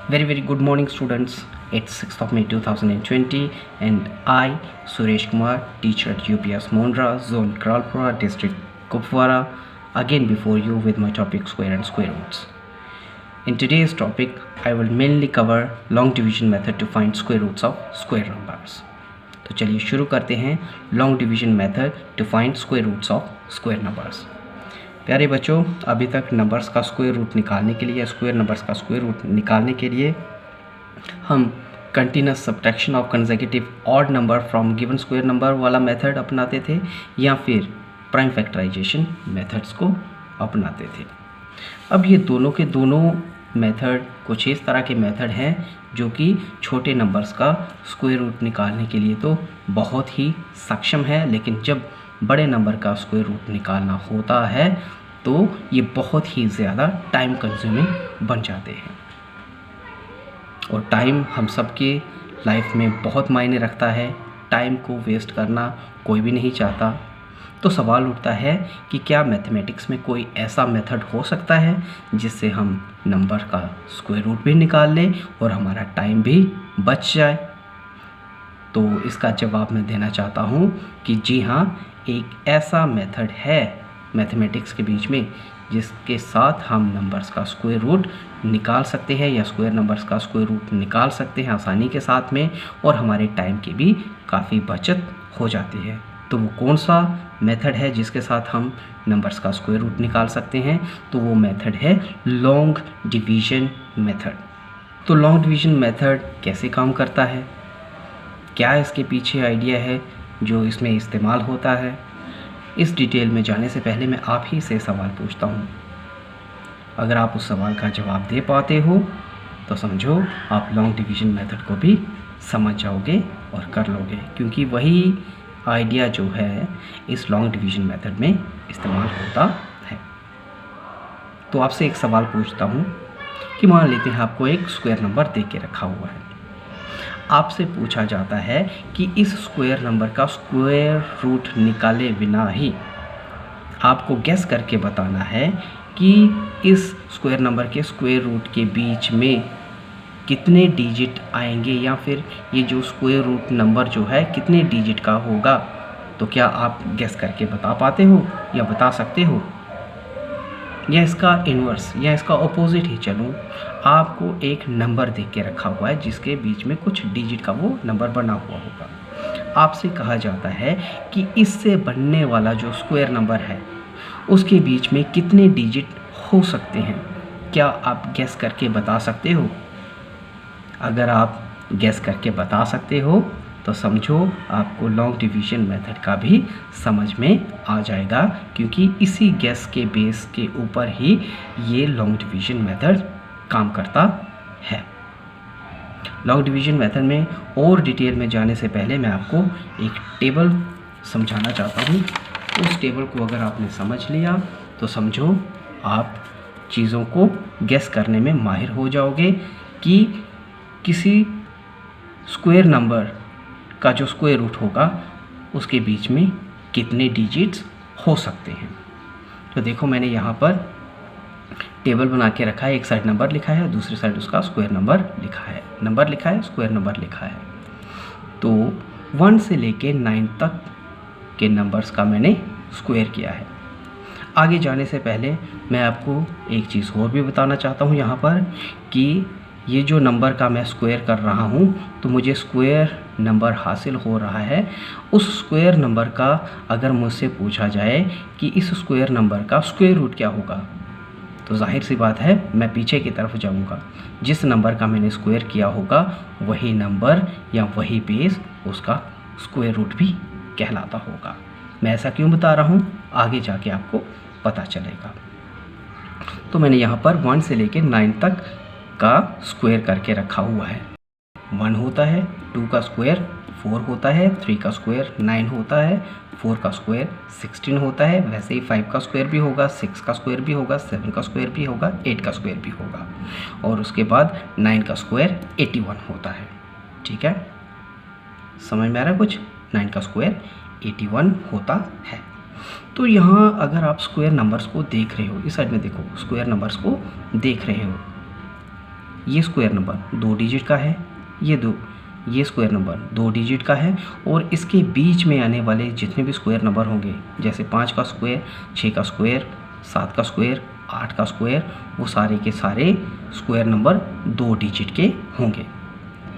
Very good morning students. It's 6th of May 2020 and I, Suresh Kumar, teacher at UPS Mondra, Zone Kralpura, District Kupwara, again before you with my topic square and square roots. In today's topic, I will mainly cover long division method to find square roots of square numbers. तो चलिए शुरू करते हैं long division method to find square roots of square numbers. प्यारे बच्चों, अभी तक numbers का स्क्वायर रूट निकालने के लिए या स्क्वायर नंबर्स का स्क्वायर रूट निकालने के लिए हम continuous subtraction of consecutive odd number from given square number वाला मेथड अपनाते थे या फिर प्राइम फैक्टराइजेशन मेथड्स को अपनाते थे। अब ये दोनों के दोनों मेथड कुछ इस तरह के मेथड हैं जो कि छोटे नंबर्स का स्क्वायर रूट निकालने के लिए तो बहुत ही सक्षम है, लेकिन जब बड़े नंबर का स्क्वायर रूट निकालना होता है तो ये बहुत ही ज़्यादा टाइम कंज्यूमिंग बन जाते हैं और टाइम हम सबके लाइफ में बहुत मायने रखता है। टाइम को वेस्ट करना कोई भी नहीं चाहता। तो सवाल उठता है कि क्या मैथमेटिक्स में कोई ऐसा मेथड हो सकता है जिससे हम नंबर का स्क्वायर रूट भी निकाल लें और हमारा टाइम भी बच जाए। तो इसका जवाब मैं देना चाहता हूँ कि जी हाँ, एक ऐसा मेथड है मैथमेटिक्स के बीच में जिसके साथ हम नंबर्स का स्क्वायर रूट निकाल सकते हैं या स्क्वायर नंबर्स का स्क्वायर रूट निकाल सकते हैं आसानी के साथ में, और हमारे टाइम की भी काफ़ी बचत हो जाती है। तो वो कौन सा मेथड है जिसके साथ हम नंबर्स का स्क्वायर रूट निकाल सकते हैं? तो वो मेथड है लॉन्ग डिवीजन मेथड। तो लॉन्ग डिवीजन मेथड कैसे काम करता है, क्या इसके पीछे आइडिया है जो इसमें इस्तेमाल होता है, इस डिटेल में जाने से पहले मैं आप ही से सवाल पूछता हूँ। अगर आप उस सवाल का जवाब दे पाते हो तो समझो आप लॉन्ग डिवीजन मेथड को भी समझ जाओगे और कर लोगे, क्योंकि वही आइडिया जो है इस लॉन्ग डिवीजन मेथड में इस्तेमाल होता है। तो आपसे एक सवाल पूछता हूँ कि मान लेते हैं आपको एक स्क्वायर नंबर दे के रखा हुआ है। आपसे पूछा जाता है कि इस स्क्वायर नंबर का स्क्वायर रूट निकाले बिना ही आपको गेस करके बताना है कि इस स्क्वायर नंबर के स्क्वायर रूट के बीच में कितने डिजिट आएंगे या फिर ये जो स्क्वायर रूट नंबर जो है कितने डिजिट का होगा। तो क्या आप गेस करके बता पाते हो या बता सकते हो, या इसका इन्वर्स या इसका ऑपोजिट ही चलूँ, आपको एक नंबर देख के रखा हुआ है जिसके बीच में कुछ डिजिट का वो नंबर बना हुआ होगा। आपसे कहा जाता है कि इससे बनने वाला जो स्क्वायर नंबर है उसके बीच में कितने डिजिट हो सकते हैं। क्या आप गेस करके बता सकते हो? अगर आप गेस करके बता सकते हो तो समझो आपको लॉन्ग डिवीजन मेथड का भी समझ में आ जाएगा, क्योंकि इसी गेस के बेस के ऊपर ही ये लॉन्ग डिवीजन मेथड काम करता है। लॉन्ग डिवीजन मेथड में और डिटेल में जाने से पहले मैं आपको एक टेबल समझाना चाहता हूँ। उस टेबल को अगर आपने समझ लिया तो समझो आप चीज़ों को गेस करने में माहिर हो जाओगे कि किसी स्क्वायर नंबर का जो स्क्वायर रूट होगा उसके बीच में कितने डिजिट्स हो सकते हैं। तो देखो मैंने यहाँ पर टेबल बना के रखा है, एक साइड नंबर लिखा है, दूसरी साइड उसका स्क्वायर नंबर लिखा है, नंबर लिखा है, स्क्वायर नंबर लिखा है। तो 1 से लेके 9 तक के नंबर्स का मैंने स्क्वायर किया है। आगे जाने से पहले मैं आपको एक चीज़ और भी बताना चाहता हूँ यहाँ पर कि ये जो नंबर का मैं स्क्वायर कर रहा हूँ तो मुझे स्क्वायर नंबर हासिल हो रहा है। उस स्क्वायर नंबर का अगर मुझसे पूछा जाए कि इस स्क्वायर नंबर का स्क्वायर रूट क्या होगा, तो जाहिर सी बात है मैं पीछे की तरफ जाऊँगा। जिस नंबर का मैंने स्क्वायर किया होगा वही नंबर या वही बेस उसका स्क्वायर रूट भी कहलाता होगा। मैं ऐसा क्यों बता रहा हूँ, आगे जाके आपको पता चलेगा। तो मैंने यहाँ पर 1 से लेके 9 तक का स्क्वायर करके रखा हुआ है। 1 होता है, 2 का स्क्वायर 4 होता है, 3 का स्क्वायर 9 होता है, 4 का स्क्वायर 16 होता है, वैसे ही 5 का स्क्वायर भी होगा, 6 का स्क्वायर भी होगा, 7 का स्क्वायर भी होगा, 8 का स्क्वायर भी होगा, और उसके बाद 9 का स्क्वायर 81 होता है। ठीक है, समझ में आ रहा है कुछ? 9 का स्क्वायर 81 होता है। तो यहाँ अगर आप स्क्वायर नंबर्स को देख रहे हो, इस साइड में देखो, स्क्वायर नंबर्स को देख रहे हो ये स्क्वायर नंबर 2 डिजिट का है, ये स्क्वायर नंबर 2 डिजिट का है, और इसके बीच में आने वाले जितने भी स्क्वायर नंबर होंगे, जैसे 5 का स्क्वायर, 6 का स्क्वायर, 7 का स्क्वायर, 8 का स्क्वायर, वो सारे के सारे स्क्वायर नंबर 2 डिजिट के होंगे।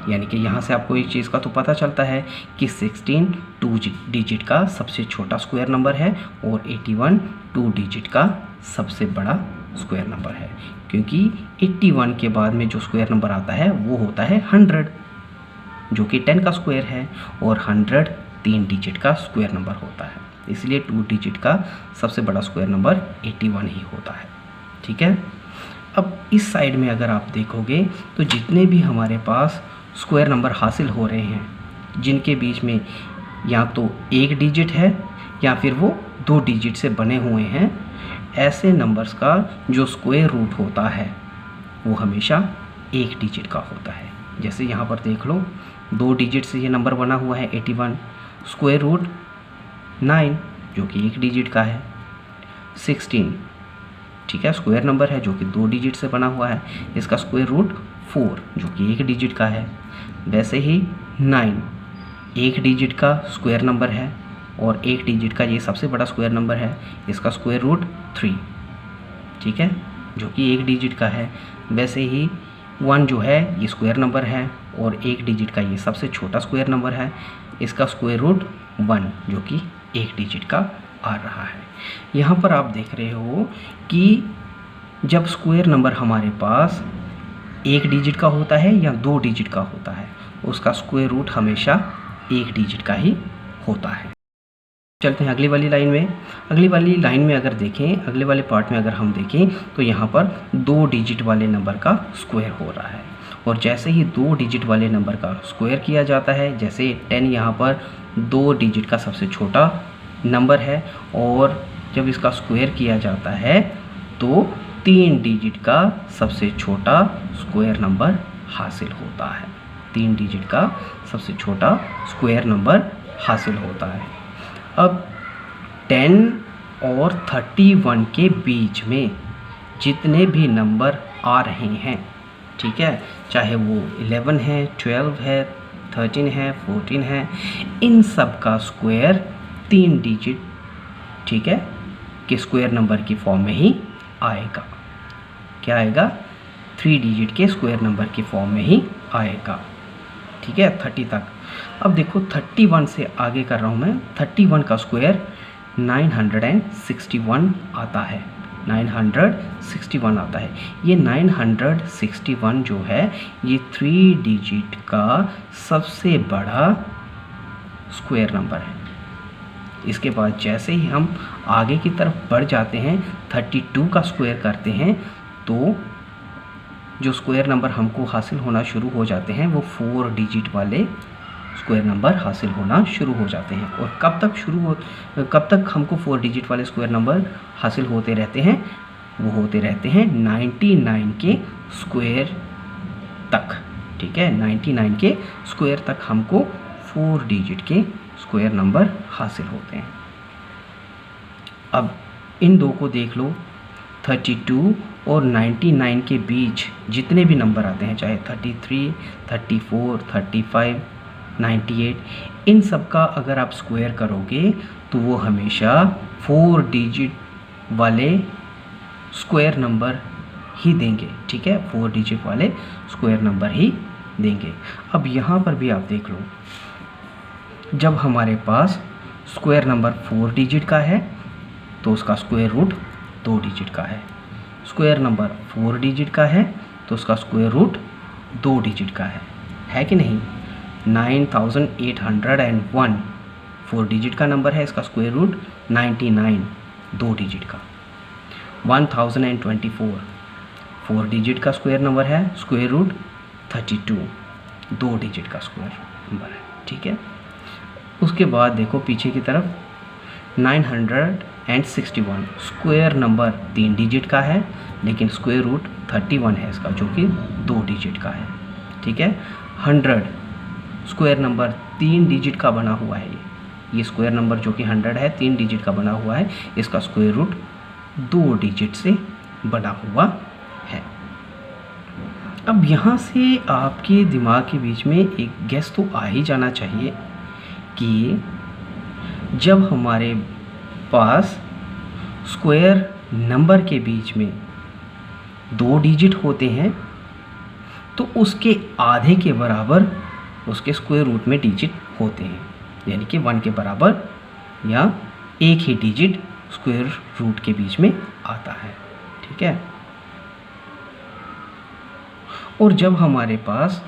यानी कि यहाँ से आपको एक चीज़ का तो पता चलता है कि 16 2 डिजिट का सबसे छोटा स्क्वायर नंबर है और 81 2 डिजिट का सबसे बड़ा स्क्वायर नंबर है, क्योंकि 81 के बाद में जो स्क्वायर नंबर आता है वो होता है 100, जो कि 10 का स्क्वायर है, और 100 3 डिजिट का स्क्वायर नंबर होता है, इसलिए 2 डिजिट का सबसे बड़ा स्क्वायर नंबर 81 ही होता है। ठीक है। अब इस साइड में अगर आप देखोगे तो जितने भी हमारे पास स्क्वायर नंबर हासिल हो रहे हैं, जिनके बीच में या तो 1 डिजिट है या फिर वो 2 डिजिट से बने हुए हैं, ऐसे नंबर्स का जो स्क्वायर रूट होता है वो हमेशा 1 डिजिट का होता है। जैसे यहाँ पर देख लो, 2 डिजिट से ये नंबर बना हुआ है 81, स्क्वायर रूट 9 जो कि 1 डिजिट का है, 16 ठीक है स्क्वायर नंबर है जो कि 2 डिजिट से बना हुआ है, इसका स्क्वायर रूट 4 जो कि 1 डिजिट का है। वैसे ही 9 1 डिजिट का स्क्वायर नंबर है और 1 डिजिट का ये सबसे बड़ा स्क्वायर नंबर है, इसका स्क्वायर रूट 3 ठीक है जो कि 1 डिजिट का है। वैसे ही 1 जो है ये स्क्वायर नंबर है और 1 डिजिट का ये सबसे छोटा स्क्वायर नंबर है, इसका स्क्वायर रूट 1 जो कि 1 डिजिट का आ रहा है। यहाँ पर आप देख रहे हो कि जब स्क्वायर नंबर हमारे पास 1 डिजिट का होता है या 2 डिजिट का होता है, उसका स्क्वायर रूट हमेशा 1 डिजिट का ही होता है। चलते हैं अगली वाली लाइन में। अगली वाली लाइन में अगर देखें, अगले वाले पार्ट में अगर हम देखें तो यहाँ पर 2 डिजिट वाले नंबर का स्क्वायर हो रहा है, और जैसे ही 2 डिजिट वाले नंबर का स्क्वायर किया जाता है, जैसे 10 यहाँ पर 2 डिजिट का सबसे छोटा नंबर है, और जब इसका स्क्वायर किया जाता है तो 3 डिजिट का सबसे छोटा स्क्वायर नंबर हासिल होता है। 3 डिजिट का सबसे छोटा स्क्वायर नंबर हासिल होता है। अब 10 और 31 के बीच में जितने भी नंबर आ रहे हैं, ठीक है, चाहे वो 11 है, 12 है, 13 है, 14 है, इन सब का स्क्वायर 3 डिजिट ठीक है के स्क्वायर नंबर की फॉर्म में ही आएगा। क्या आएगा? 3 डिजिट के स्क्वायर नंबर की फॉर्म में ही आएगा। ठीक है 30 तक। अब देखो 31 से आगे कर रहा हूँ मैं। 31 का स्क्वायर 961 आता है, 961 आता है। ये 961 जो है ये 3 डिजिट का सबसे बड़ा स्क्वायर नंबर है। इसके बाद जैसे ही हम आगे की तरफ बढ़ जाते हैं, 32 का स्क्वायर करते हैं, तो जो स्क्वायर नंबर हमको हासिल होना शुरू हो जाते हैं वो 4 डिजिट वाले स्क्वायर नंबर हासिल होना शुरू हो जाते हैं। और कब तक हमको 4 डिजिट वाले स्क्वायर नंबर हासिल होते रहते हैं? वो होते रहते हैं 99 के स्क्वायर तक। ठीक है 99 के स्क्वायर तक हमको 4 डिजिट के स्क्वायर नंबर हासिल होते हैं। अब इन दो को देख लो, 32 और 99 के बीच जितने भी नंबर आते हैं, चाहे 33, 34, 35, 98, इन सब का अगर आप स्क्वायर करोगे तो वो हमेशा 4 डिजिट वाले स्क्वायर नंबर ही देंगे। ठीक है 4 डिजिट वाले स्क्वायर नंबर ही देंगे। अब यहाँ पर भी आप देख लो, जब हमारे पास स्क्वायर नंबर 4 डिजिट का है तो उसका स्क्वायर रूट 2 डिजिट का है। स्क्वायर नंबर 4 डिजिट का है तो उसका स्क्वायर रूट 2 डिजिट का है कि नहीं? 9801 4 डिजिट का नंबर है, इसका स्क्वायर रूट 99 2 डिजिट का। 1024 4 डिजिट का स्क्वायर नंबर है, स्क्वायर रूट 32 2 डिजिट का स्क्वायर नंबर है। ठीक है उसके बाद देखो पीछे की तरफ 961 स्क्वायर नंबर 3 डिजिट का है, लेकिन स्क्वायर रूट 31 है इसका, जो कि 2 डिजिट का है। ठीक है 100 स्क्वायर नंबर 3 डिजिट का बना हुआ है। ये स्क्वायर नंबर जो कि 100 है 3 डिजिट का बना हुआ है, इसका स्क्वायर रूट 2 डिजिट से बना हुआ है। अब यहाँ से आपके दिमाग के बीच में एक गेस तो आ ही जाना चाहिए कि जब हमारे पास स्क्वायर नंबर के बीच में 2 डिजिट होते हैं तो उसके आधे के बराबर उसके स्क्वायर रूट में डिजिट होते हैं, यानी कि 1 के बराबर या एक ही डिजिट स्क्वायर रूट के बीच में आता है। ठीक है। और जब हमारे पास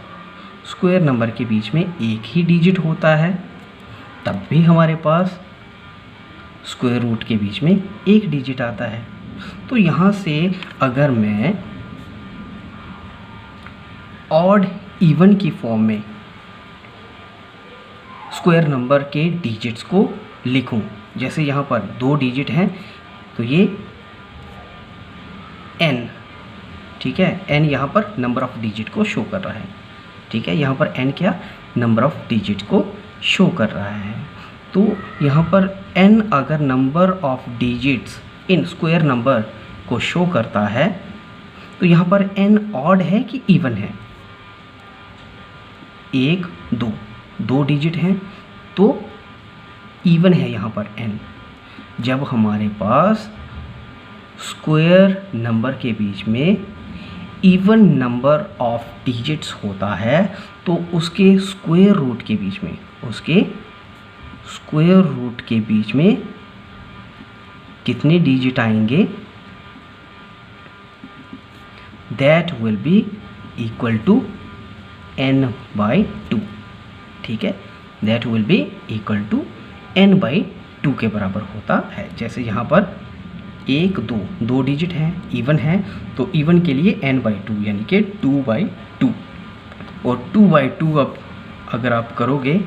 स्क्वायर नंबर के बीच में एक ही डिजिट होता है तब भी हमारे पास स्क्वायर रूट के बीच में एक डिजिट आता है। तो यहाँ से अगर मैं ऑड इवन की फॉर्म में स्क्वायर नंबर के डिजिट्स को लिखूं, जैसे यहाँ पर 2 डिजिट हैं तो ये n, ठीक है, n यहाँ पर नंबर ऑफ डिजिट को शो कर रहा है। ठीक है, यहाँ पर n क्या नंबर ऑफ डिजिट को शो कर रहा है। तो यहाँ पर n अगर number of digits in square number को शो करता है तो यहाँ पर n ऑड है कि इवन है? 1 2 डिजिट हैं तो इवन है यहाँ पर n। जब हमारे पास स्क्वायर नंबर के बीच में इवन नंबर ऑफ डिजिट्स होता है तो उसके स्क्वायर रूट के बीच में कितने डिजिट आएंगे? That will be equal to n/2। ठीक है, that will be equal to n/2 के बराबर होता है। जैसे यहाँ पर 1 2 डिजिट हैं, इवन है, तो इवन के लिए n/2 यानी कि 2/2। और 2/2 अब अगर आप करोगे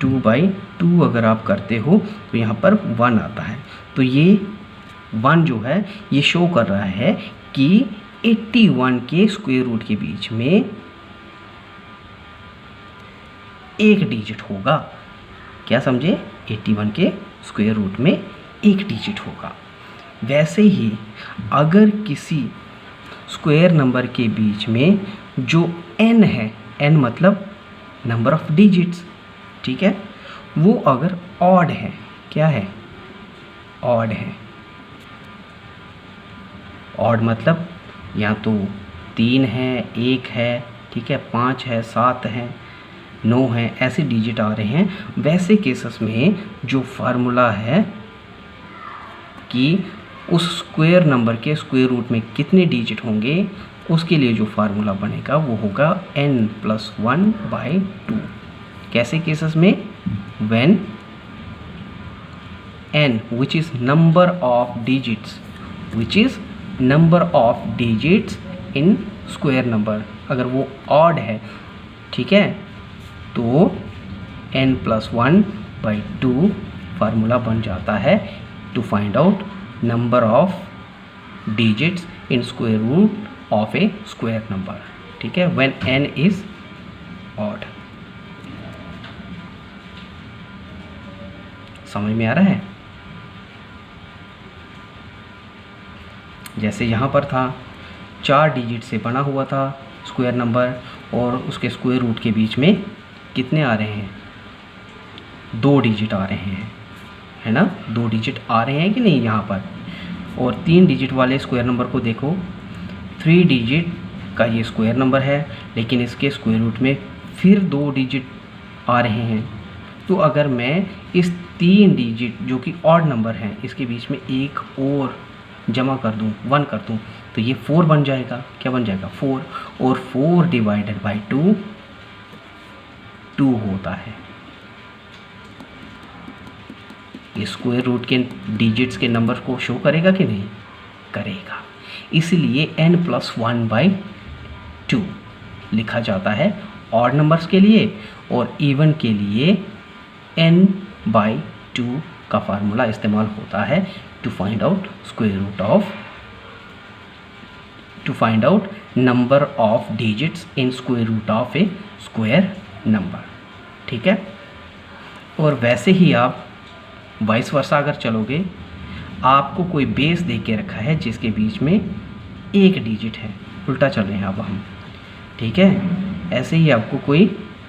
2/2 अगर आप करते हो तो यहाँ पर 1 आता है। तो ये 1 जो है ये शो कर रहा है कि 81 के स्क्वायर रूट के बीच में एक डिजिट होगा। क्या समझे? 81 के स्क्वायर रूट में एक डिजिट होगा। वैसे ही अगर किसी स्क्वायर नंबर के बीच में जो n है, n मतलब नंबर ऑफ डिजिट्स, ठीक है, वो अगर ऑड है, क्या है? ऑड है। ऑड मतलब या तो 3 है, 1 है, ठीक है, 5 है, 7 है, 9 है, ऐसे डिजिट आ रहे हैं। वैसे केसेस में जो फार्मूला है कि उस स्क्वायर नंबर के स्क्वायर रूट में कितने डिजिट होंगे, उसके लिए जो फार्मूला बनेगा वो होगा n+1/2। कैसे केसेस में? when n which is number of digits in square number, अगर वो odd है, ठीक है, तो n+1/2 फार्मूला बन जाता है to find out number of digits in square root of a square number. ठीक है, व्हेन n इज ऑड। समझ में आ रहा है? जैसे यहाँ पर था 4 डिजिट से बना हुआ था स्क्वायर नंबर और उसके स्क्वायर रूट के बीच में कितने आ रहे हैं? 2 डिजिट आ रहे हैं, है ना? 2 डिजिट आ रहे हैं कि नहीं यहाँ पर? और 3 डिजिट वाले स्क्वायर नंबर को देखो, 3 डिजिट का ये स्क्वायर नंबर है लेकिन इसके स्क्वायर रूट में फिर 2 डिजिट आ रहे हैं। तो अगर मैं इस 3 डिजिट जो कि ऑड नंबर हैं इसके बीच में एक और जमा कर दूं, 1 कर दूं, तो ये 4 बन जाएगा। क्या बन जाएगा? 4। और 4 डिवाइडेड बाई 2 होता है। ये स्क्वायर रूट के डिजिट्स के नंबर को शो करेगा कि नहीं? करेगा। इसलिए n+1/2 लिखा जाता है ऑड नंबर्स के लिए, और इवन के लिए n/2 का फार्मूला इस्तेमाल होता है to find out number of digits in square root of a square number. ठीक है, और वैसे ही आप वाइस वर्सा अगर चलोगे, आपको कोई बेस दे के रखा है जिसके बीच में एक डिजिट है, उल्टा चल रहे हैं अब हम, ठीक है। ऐसे ही आपको कोई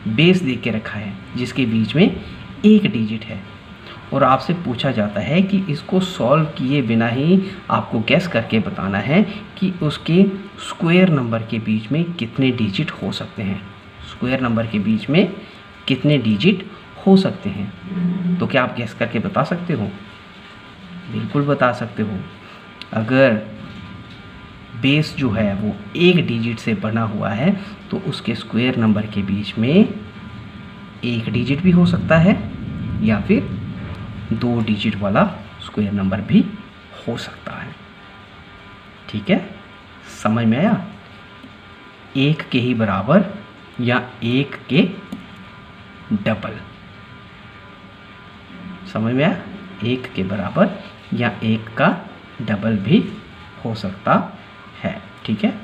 बेस दे के रखा है जिसके बीच में एक डिजिट है और आपसे पूछा जाता है कि इसको सॉल्व किए बिना ही आपको गैस करके बताना है कि उसके स्क्वायर नंबर के बीच में कितने डिजिट हो सकते हैं, स्क्वायर नंबर के बीच में कितने डिजिट हो सकते हैं। तो क्या आप गैस करके बता सकते हो? बिल्कुल बता सकते हो। अगर बेस जो है वो एक डिजिट से बना हुआ है तो उसके स्क्वायर नंबर के बीच में एक डिजिट भी हो सकता है या फिर 2 डिजिट वाला स्क्वायर नंबर भी हो सकता है, ठीक है। समझ में आया? 1 के ही बराबर या 1 के डबल, समझ में आया? 1 के बराबर या 1 का डबल भी हो सकता है, ठीक है।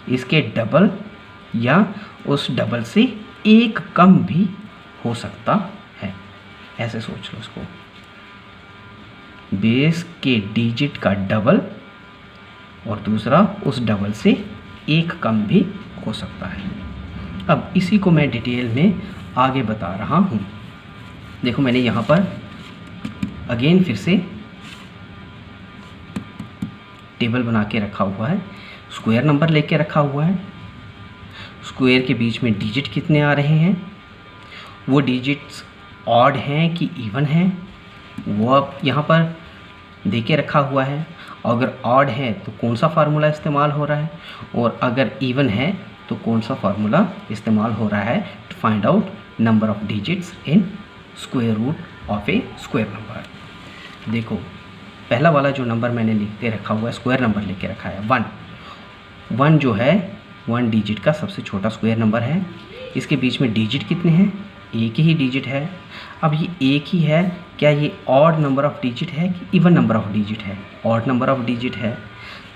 इसके डबल या उस डबल से एक कम भी हो सकता है, ऐसे सोच लो इसको। बेस के डिजिट का डबल और दूसरा उस डबल से एक कम भी हो सकता है। अब इसी को मैं डिटेल में आगे बता रहा हूँ। देखो मैंने यहाँ पर अगेन फिर से टेबल बना के रखा हुआ है, स्क्वायर नंबर लेके रखा हुआ है। स्क्वायर के बीच में डिजिट कितने आ रहे हैं, वो डिजिट्स ऑड हैं कि इवन हैं, वो अब यहाँ पर दे के रखा हुआ है। अगर ऑड है तो कौन सा फार्मूला इस्तेमाल हो रहा है और अगर इवन है तो कौन सा फार्मूला इस्तेमाल हो रहा है to find out number of digits in square root of a square number. देखो पहला वाला जो नंबर मैंने लिख के रखा हुआ है, स्क्वायर नंबर लिख के रखा है 1। 1 जो है 1 डिजिट का सबसे छोटा स्क्वायर नंबर है। इसके बीच में डिजिट कितने हैं, एक ही डिजिट है। अब ये एक ही है, क्या ये ऑड नंबर ऑफ डिजिट है कि इवन नंबर ऑफ डिजिट है? ऑड नंबर ऑफ डिजिट है।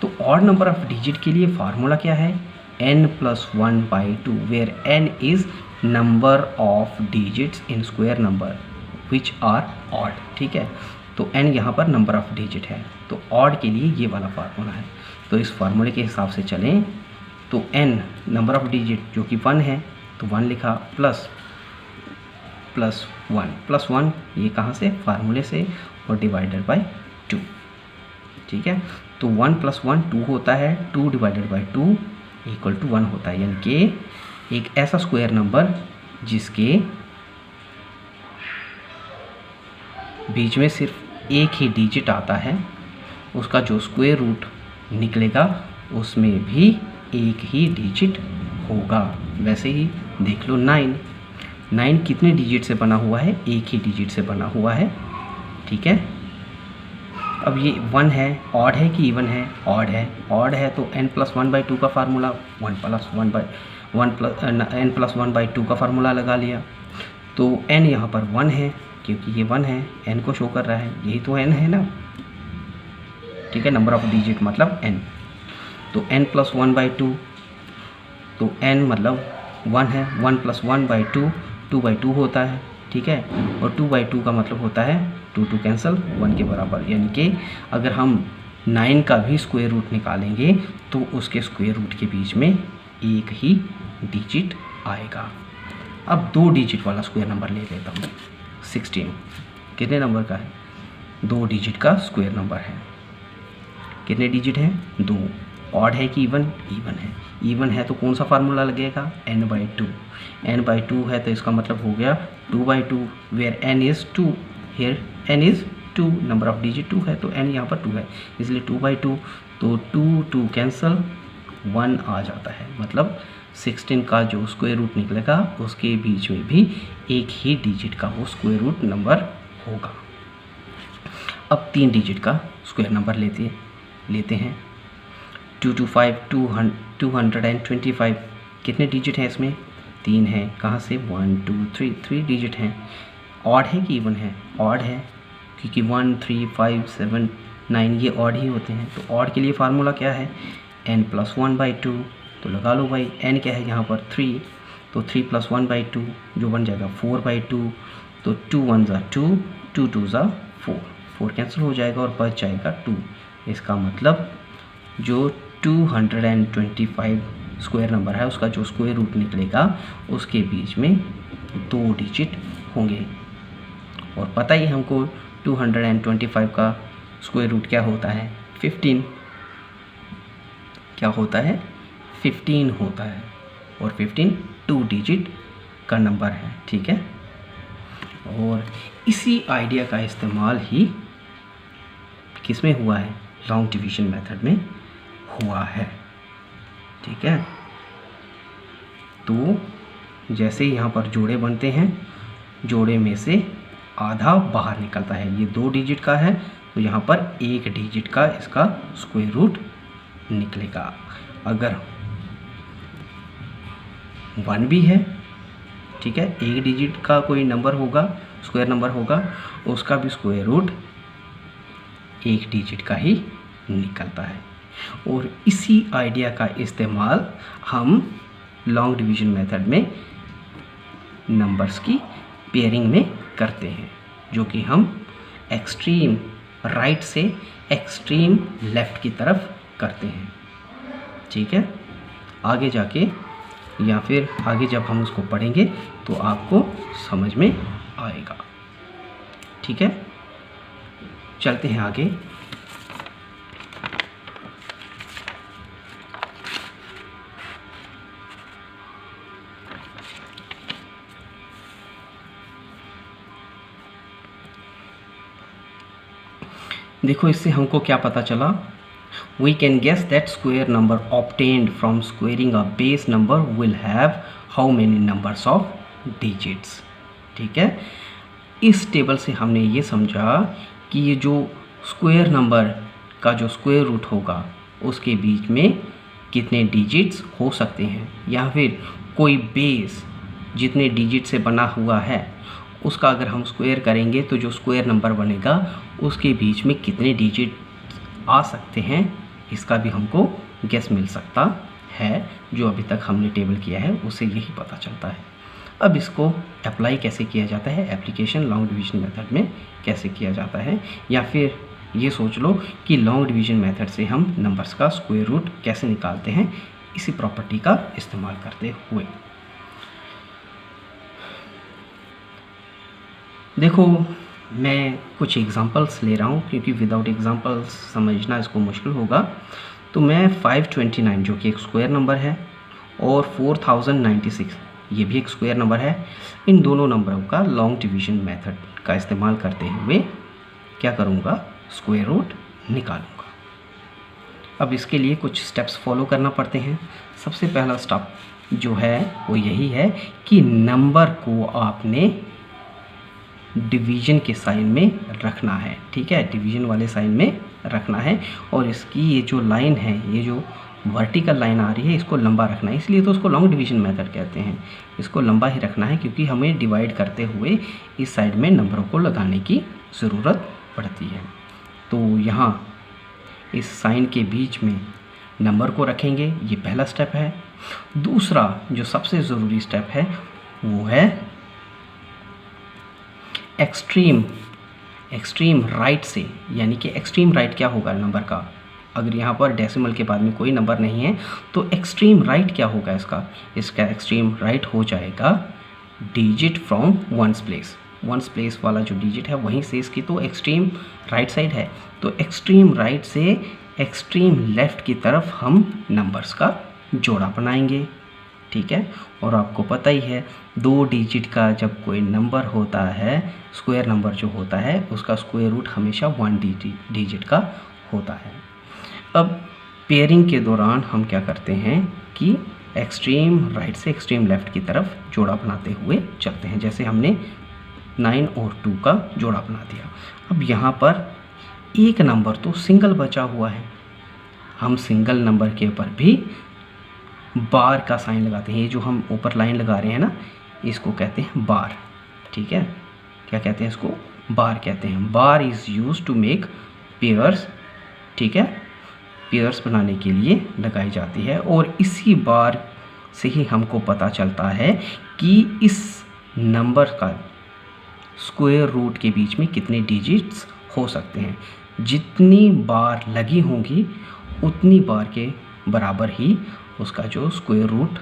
तो ऑड नंबर ऑफ डिजिट के लिए फार्मूला क्या है, n+1/2 where n is number of digits in square number which are odd, ठीक है। तो n यहाँ पर नंबर ऑफ डिजिट है, तो ऑड के लिए ये वाला फार्मूला है। तो इस फार्मूले के हिसाब से चलें तो n नंबर ऑफ डिजिट जो कि 1 है तो 1 लिखा प्लस 1 ये कहाँ से, फार्मूले से, और डिवाइडेड बाय 2, ठीक है। तो 1 + 1 2 होता है, 2 डिवाइडेड बाय 2 इक्वल टू 1 होता है। यानी कि एक ऐसा स्क्वायर नंबर जिसके बीच में सिर्फ एक ही डिजिट आता है, उसका जो स्क्वायर रूट निकलेगा उसमें भी एक ही डिजिट होगा। वैसे ही देख लो 9 कितने डिजिट से बना हुआ है, एक ही डिजिट से बना हुआ है, ठीक है। अब ये 1 है, ऑड है कि इवन है, ऑड है। ऑड है तो n+1/2 का फार्मूला n+1/2 का फार्मूला लगा लिया। तो n यहाँ पर 1 है क्योंकि ये 1 है, n को शो कर रहा है, यही तो n है ना, ठीक है। नंबर ऑफ डिजिट मतलब n, तो n+1/2, तो n मतलब 1 है, 1 + 1/2 2/2 होता है, ठीक है। और 2/2 का मतलब होता है 2 कैंसिल 1 के बराबर। यानी कि अगर हम 9 का भी स्क्वायर रूट निकालेंगे तो उसके स्क्वायर रूट के बीच में एक ही डिजिट आएगा। अब 2 डिजिट वाला स्क्वायर नंबर ले लेता हूँ। 16 कितने नंबर का है, 2 डिजिट का स्क्वायर नंबर है। कितने डिजिट हैं, 2। ऑड है कि इवन, इवन है। इवन है तो कौन सा फार्मूला लगेगा, n/2। n/2 है तो इसका मतलब हो गया 2/2 where n is 2, here n is 2, number of digit 2 है तो n यहाँ पर 2 है, इसलिए 2/2। तो 2 कैंसल 1 आ जाता है, मतलब 16 का जो स्क्वायर रूट निकलेगा उसके बीच में भी एक ही डिजिट का वो स्क्वायर रूट नंबर होगा। अब 3 डिजिट का स्क्वायर नंबर लेते हैं 225 225। कितने डिजिट हैं इसमें, 3 हैं। कहाँ से, 1 2 3 डिजिट हैं। ऑड है कि इवन है, ऑड है क्योंकि 1 3 5 7 9 ये ऑड ही होते हैं। तो ऑड के लिए फार्मूला क्या है, n+1/2। तो लगा लो भाई, n क्या है यहाँ पर 3, तो 3 + 1/2 जो बन जाएगा 4/2। तो 2 1 ज़ा 2, 2 2 ज़ा 4 कैंसिल हो जाएगा और बच जाएगा 2। इसका मतलब जो 225 स्क्वायर नंबर है उसका जो स्क्वायर रूट निकलेगा उसके बीच में 2 डिजिट होंगे। और पता ही हमको 225 का स्क्वायर रूट क्या होता है, 15। क्या होता है, 15 होता है। और 15 2 डिजिट का नंबर है, ठीक है। और इसी आइडिया का इस्तेमाल ही किस में हुआ है, लॉन्ग डिवीजन मेथड में हुआ है, ठीक है। तो जैसे यहाँ पर जोड़े बनते हैं, जोड़े में से आधा बाहर निकलता है, ये 2 डिजिट का है तो यहाँ पर 1 डिजिट का इसका स्क्वायर रूट निकलेगा। अगर 1 भी है, ठीक है, 1 डिजिट का कोई नंबर होगा, स्क्वायर नंबर होगा, उसका भी स्क्वायर रूट 1 डिजिट का ही निकलता है। और इसी आइडिया का इस्तेमाल हम लॉन्ग डिवीजन मेथड में नंबर्स की पेयरिंग में करते हैं, जो कि हम एक्सट्रीम राइट से एक्सट्रीम लेफ़्ट की तरफ करते हैं, ठीक है। आगे जाके या फिर आगे जब हम उसको पढ़ेंगे तो आपको समझ में आएगा, ठीक है। चलते हैं आगे। देखो इससे हमको क्या पता चला, we can guess that square number obtained from squaring a base number will have how many numbers of digits, ठीक है। इस टेबल से हमने ये समझा कि ये जो स्क्वायर नंबर का जो स्क्वायर रूट होगा उसके बीच में कितने डिजिट्स हो सकते हैं, या फिर कोई बेस जितने डिजिट से बना हुआ है उसका अगर हम स्क्वायर करेंगे तो जो स्क्वायर नंबर बनेगा उसके बीच में कितने डिजिट आ सकते हैं, इसका भी हमको गेस मिल सकता है। जो अभी तक हमने टेबल किया है उससे यही पता चलता है। अब इसको अप्लाई कैसे किया जाता है, एप्लीकेशन लॉन्ग डिवीजन मेथड में कैसे किया जाता है, या फिर ये सोच लो कि लॉन्ग डिवीजन मेथड से हम नंबर्स का स्क्वायर रूट कैसे निकालते हैं, इसी प्रॉपर्टी का इस्तेमाल करते हुए। देखो मैं कुछ एग्जांपल्स ले रहा हूँ क्योंकि विदाउट एग्जांपल्स समझना इसको मुश्किल होगा। तो मैं 529 जो कि एक स्क्वायर नंबर है और 4096 ये भी एक स्क्वायर नंबर है, इन दोनों नंबरों का लॉन्ग डिवीजन मेथड का इस्तेमाल करते हुए क्या करूँगा, स्क्वायर रूट निकालूँगा। अब इसके लिए कुछ स्टेप्स फॉलो करना पड़ते हैं। सबसे पहला स्टेप जो है वो यही है कि नंबर को आपने डिवीज़न के साइन में रखना है, ठीक है, डिवीज़न वाले साइन में रखना है। और इसकी ये जो लाइन है, ये जो वर्टिकल लाइन आ रही है, इसको लंबा रखना है, इसलिए तो उसको लॉन्ग डिवीजन मेथड कहते हैं। इसको लंबा ही रखना है क्योंकि हमें डिवाइड करते हुए इस साइड में नंबरों को लगाने की ज़रूरत पड़ती है। तो यहाँ इस साइन के बीच में नंबर को रखेंगे, ये पहला स्टेप है। दूसरा जो सबसे ज़रूरी स्टेप है वो है एक्सट्रीम राइट से, यानी कि एक्सट्रीम राइट क्या होगा नंबर का, अगर यहाँ पर डेसिमल के बाद में कोई नंबर नहीं है तो एक्सट्रीम राइट क्या होगा इसका एक्सट्रीम राइट हो जाएगा डिजिट फ्रॉम वंस प्लेस वाला जो डिजिट है वहीं से इसकी तो एक्सट्रीम राइट साइड है। तो एक्सट्रीम राइट से एक्सट्रीम लेफ़्ट की तरफ हम नंबर्स का जोड़ा बनाएंगे, ठीक है। और आपको पता ही है 2 डिजिट का जब कोई नंबर होता है, स्क्वायर नंबर जो होता है उसका स्क्वायर रूट हमेशा 1 डिजिट का होता है। अब पेयरिंग के दौरान हम क्या करते हैं कि एक्सट्रीम राइट से एक्सट्रीम लेफ़्ट की तरफ जोड़ा बनाते हुए चलते हैं। जैसे हमने 9 और 2 का जोड़ा बना दिया। अब यहाँ पर एक नंबर तो सिंगल बचा हुआ है, हम सिंगल नंबर के ऊपर भी बार का साइन लगाते हैं। ये जो हम ऊपर लाइन लगा रहे हैं ना, इसको कहते हैं बार, ठीक है। क्या कहते हैं इसको, बार कहते हैं। Bar is use to make pairs, ठीक है, पेयर्स बनाने के लिए लगाई जाती है। और इसी बार से ही हमको पता चलता है कि इस नंबर का स्क्वायर रूट के बीच में कितने डिजिट्स हो सकते हैं। जितनी बार लगी होंगी उतनी बार के बराबर ही उसका जो स्क्वायर रूट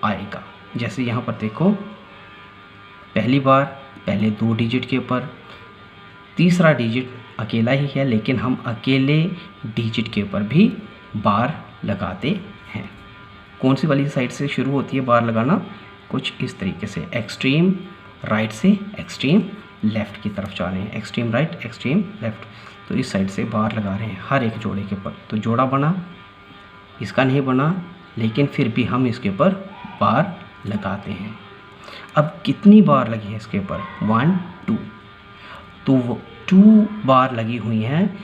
आएगा। जैसे यहाँ पर देखो, पहली बार पहले 2 डिजिट के ऊपर, तीसरा डिजिट अकेला ही है लेकिन हम अकेले डिजिट के ऊपर भी बार लगाते हैं। कौन सी वाली साइड से शुरू होती है बार लगाना? कुछ इस तरीके से, एक्सट्रीम राइट से एक्सट्रीम लेफ़्ट की तरफ जा रहे हैं, एक्सट्रीम राइट एक्सट्रीम लेफ़्ट, तो इस साइड से बार लगा रहे हैं हर एक जोड़े के ऊपर। तो जोड़ा बना, इसका नहीं बना, लेकिन फिर भी हम इसके ऊपर बार लगाते हैं। अब कितनी बार लगी है इसके ऊपर? 1 2, तो वो 2 बार लगी हुई हैं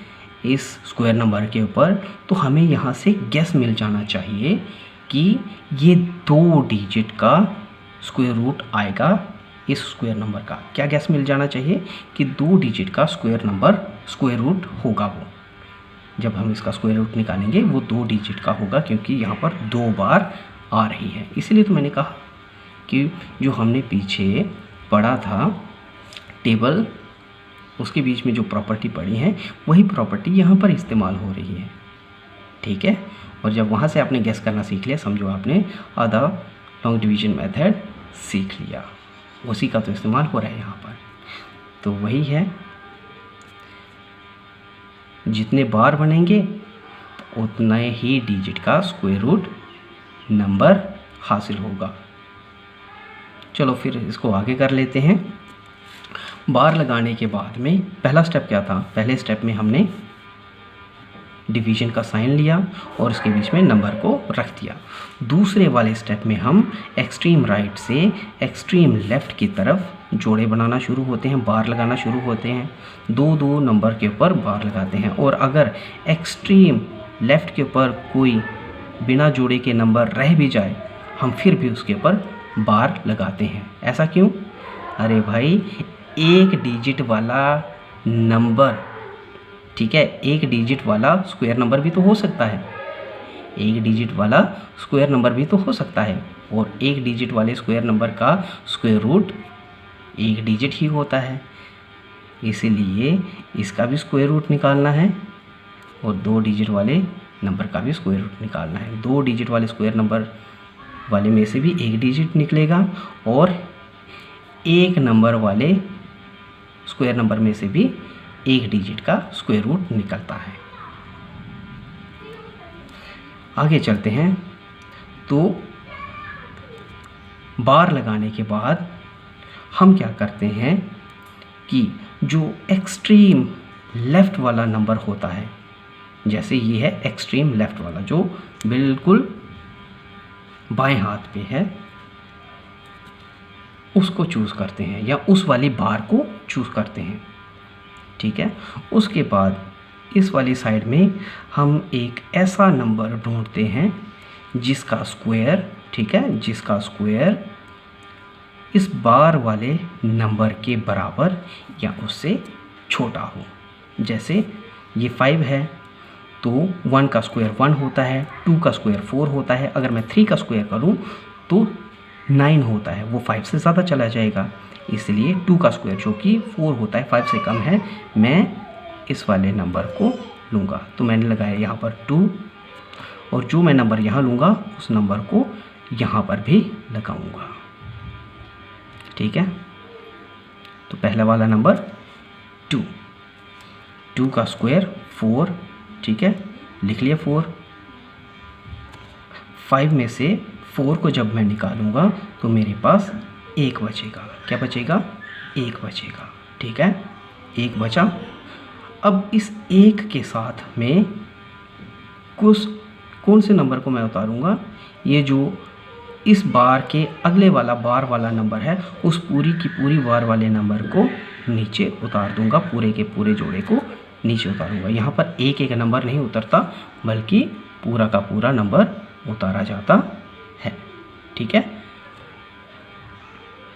इस स्क्वायर नंबर के ऊपर। तो हमें यहाँ से गेस मिल जाना चाहिए कि ये 2 डिजिट का स्क्वायर रूट आएगा इस स्क्वायर नंबर का। क्या गेस मिल जाना चाहिए? कि 2 डिजिट का स्क्वायर रूट होगा वो। जब हम इसका स्क्वायर रूट निकालेंगे वो 2 डिजिट का होगा, क्योंकि यहाँ पर 2 बार आ रही है। इसीलिए तो मैंने कहा कि जो हमने पीछे पढ़ा था टेबल, उसके बीच में जो प्रॉपर्टी पढ़ी है वही प्रॉपर्टी यहाँ पर इस्तेमाल हो रही है। ठीक है, और जब वहाँ से आपने गेस करना सीख लिया, समझो आपने आधा लॉन्ग डिवीजन मेथड सीख लिया, उसी का तो इस्तेमाल हो रहा है यहाँ पर। तो वही है, जितने बार बनेंगे उतना ही डिजिट का स्क्वायर रूट नंबर हासिल होगा। चलो फिर इसको आगे कर लेते हैं। बार लगाने के बाद में पहला स्टेप क्या था? पहले स्टेप में हमने डिवीजन का साइन लिया और उसके बीच में नंबर को रख दिया। दूसरे वाले स्टेप में हम एक्सट्रीम राइट से एक्सट्रीम लेफ़्ट की तरफ जोड़े बनाना शुरू होते हैं, बार लगाना शुरू होते हैं। 2 नंबर के ऊपर बार लगाते हैं, और अगर एक्सट्रीम लेफ़्ट के ऊपर कोई बिना जोड़े के नंबर रह भी जाए, हम फिर भी उसके ऊपर बार लगाते हैं। ऐसा क्यों? अरे भाई, 1 डिजिट वाला नंबर, ठीक है, 1 डिजिट वाला स्क्वायर नंबर भी तो हो सकता है, 1 डिजिट वाला स्क्वायर नंबर भी तो हो सकता है, और 1 डिजिट वाले स्क्वायर नंबर का स्क्वायर रूट 1 डिजिट ही होता है। इसीलिए इसका भी स्क्वायर रूट निकालना है और 2 डिजिट वाले नंबर का भी स्क्वायर रूट निकालना है। 2 डिजिट वाले स्क्वायर नंबर वाले में से भी 1 डिजिट निकलेगा, और 1 नंबर वाले स्क्वायर नंबर में से भी 1 डिजिट का स्क्वायर रूट निकलता है। आगे चलते हैं। तो बार लगाने के बाद हम क्या करते हैं कि जो एक्सट्रीम लेफ़्ट वाला नंबर होता है, जैसे ये है एक्सट्रीम लेफ़्ट वाला जो बिल्कुल बाएं हाथ पे है, उसको चूज़ करते हैं, या उस वाली बार को चूज़ करते हैं। ठीक है, उसके बाद इस वाली साइड में हम एक ऐसा नंबर ढूंढते हैं जिसका स्क्वायर, ठीक है, जिसका स्क्वायर इस बार वाले नंबर के बराबर या उससे छोटा हो। जैसे ये 5 है तो 1 का स्क्वायर 1 होता है, 2 का स्क्वायर 4 होता है। अगर मैं 3 का स्क्वायर करूं तो 9 होता है, वो 5 से ज़्यादा चला जाएगा। इसलिए 2 का स्क्वायर जो कि 4 होता है, 5 से कम है, मैं इस वाले नंबर को लूँगा। तो मैंने लगाया यहाँ पर 2, और जो मैं नंबर यहाँ लूँगा उस नंबर को यहाँ पर भी लगाऊँगा। ठीक है, तो पहला वाला नंबर 2, 2 का स्क्वायर 4, ठीक है, लिख लिया 4। 5 में से 4 को जब मैं निकालूंगा तो मेरे पास 1 बचेगा। क्या बचेगा? 1 बचेगा। ठीक है, 1 बचा। अब इस 1 के साथ में कौन से नंबर को मैं उतारूंगा? ये जो इस बार के अगले वाला बार वाला नंबर है, उस पूरी की पूरी बार वाले नंबर को नीचे उतार दूंगा, पूरे के पूरे जोड़े को नीचे उतारूंगा। यहाँ पर एक एक नंबर नहीं उतरता, बल्कि पूरा का पूरा नंबर उतारा जाता है। ठीक है,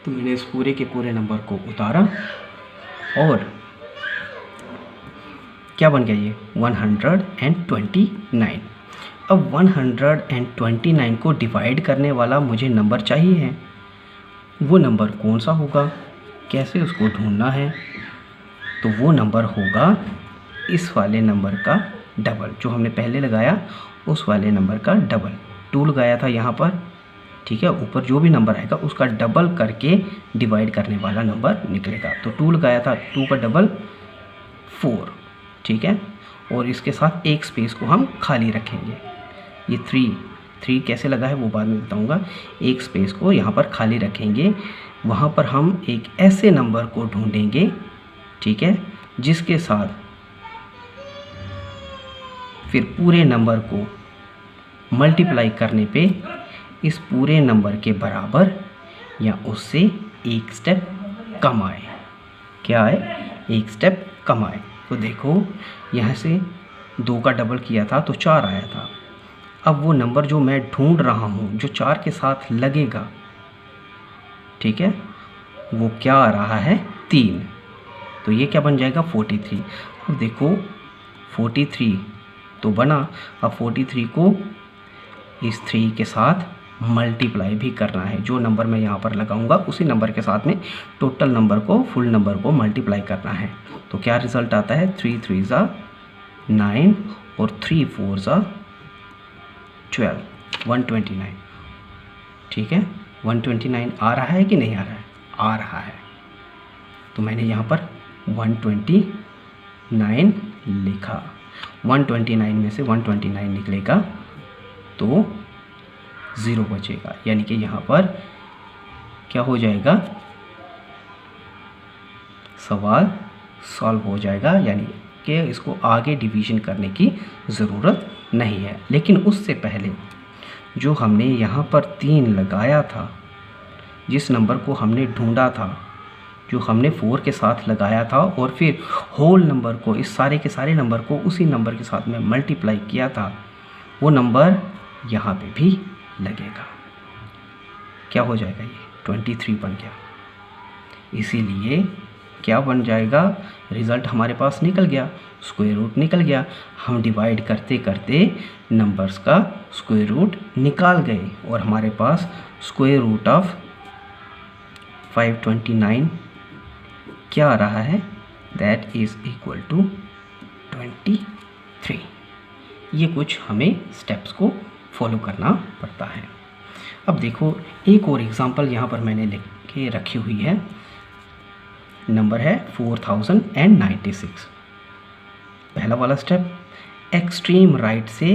तो मैंने इस पूरे के पूरे नंबर को उतारा और क्या बन गया? ये 129। अब 129 को डिवाइड करने वाला मुझे नंबर चाहिए है। वो नंबर कौन सा होगा, कैसे उसको ढूंढना है? तो वो नंबर होगा इस वाले नंबर का डबल, जो हमने पहले लगाया उस वाले नंबर का डबल। 2 लगाया था यहाँ पर, ठीक है, ऊपर जो भी नंबर आएगा उसका डबल करके डिवाइड करने वाला नंबर निकलेगा। तो 2 लगाया था, 2 का डबल 4, ठीक है, और इसके साथ एक स्पेस को हम खाली रखेंगे। ये 3 कैसे लगा है वो बाद में बताऊंगा। एक स्पेस को यहाँ पर खाली रखेंगे, वहाँ पर हम एक ऐसे नंबर को ढूंढेंगे, ठीक है, जिसके साथ फिर पूरे नंबर को मल्टीप्लाई करने पे इस पूरे नंबर के बराबर या उससे एक स्टेप कम आए। क्या आए? एक स्टेप कम आए। तो देखो यहाँ से 2 का डबल किया था तो 4 आया था। अब वो नंबर जो मैं ढूंढ रहा हूँ जो 4 के साथ लगेगा, ठीक है, वो क्या आ रहा है? 3। तो ये क्या बन जाएगा? 43। अब देखो 43 तो बना, अब 43 को इस 3 के साथ मल्टीप्लाई भी करना है। जो नंबर मैं यहाँ पर लगाऊंगा उसी नंबर के साथ में टोटल नंबर को, फुल नंबर को मल्टीप्लाई करना है। तो क्या रिज़ल्ट आता है? 3 3 ज़ा 9 और 3 4 ज़ा 12, 129, ठीक है। 129 आ रहा है कि नहीं आ रहा है? आ रहा है। तो मैंने यहाँ पर 129 लिखा। 129 में से 129 निकलेगा तो 0 बचेगा, यानी कि यहाँ पर क्या हो जाएगा? सवाल सॉल्व हो जाएगा, यानी कि इसको आगे डिवीजन करने की ज़रूरत नहीं है। लेकिन उससे पहले जो हमने यहाँ पर 3 लगाया था, जिस नंबर को हमने ढूंढा था, जो हमने 4 के साथ लगाया था और फिर होल नंबर को, इस सारे के सारे नंबर को उसी नंबर के साथ में मल्टीप्लाई किया था, वो नंबर यहाँ पे भी लगेगा। क्या हो जाएगा? ये 23 बन गया। इसीलिए क्या बन जाएगा? रिज़ल्ट हमारे पास निकल गया, स्क्वायर रूट निकल गया। हम डिवाइड करते करते नंबर्स का स्क्वायर रूट निकाल गए और हमारे पास स्क्वायर रूट ऑफ 529 क्या आ रहा है? That is equal to 23। ये कुछ हमें स्टेप्स को फॉलो करना पड़ता है। अब देखो एक और एग्जांपल यहाँ पर मैंने लिख के रखी हुई है। नंबर है 4096। पहला वाला स्टेप, एक्सट्रीम राइट से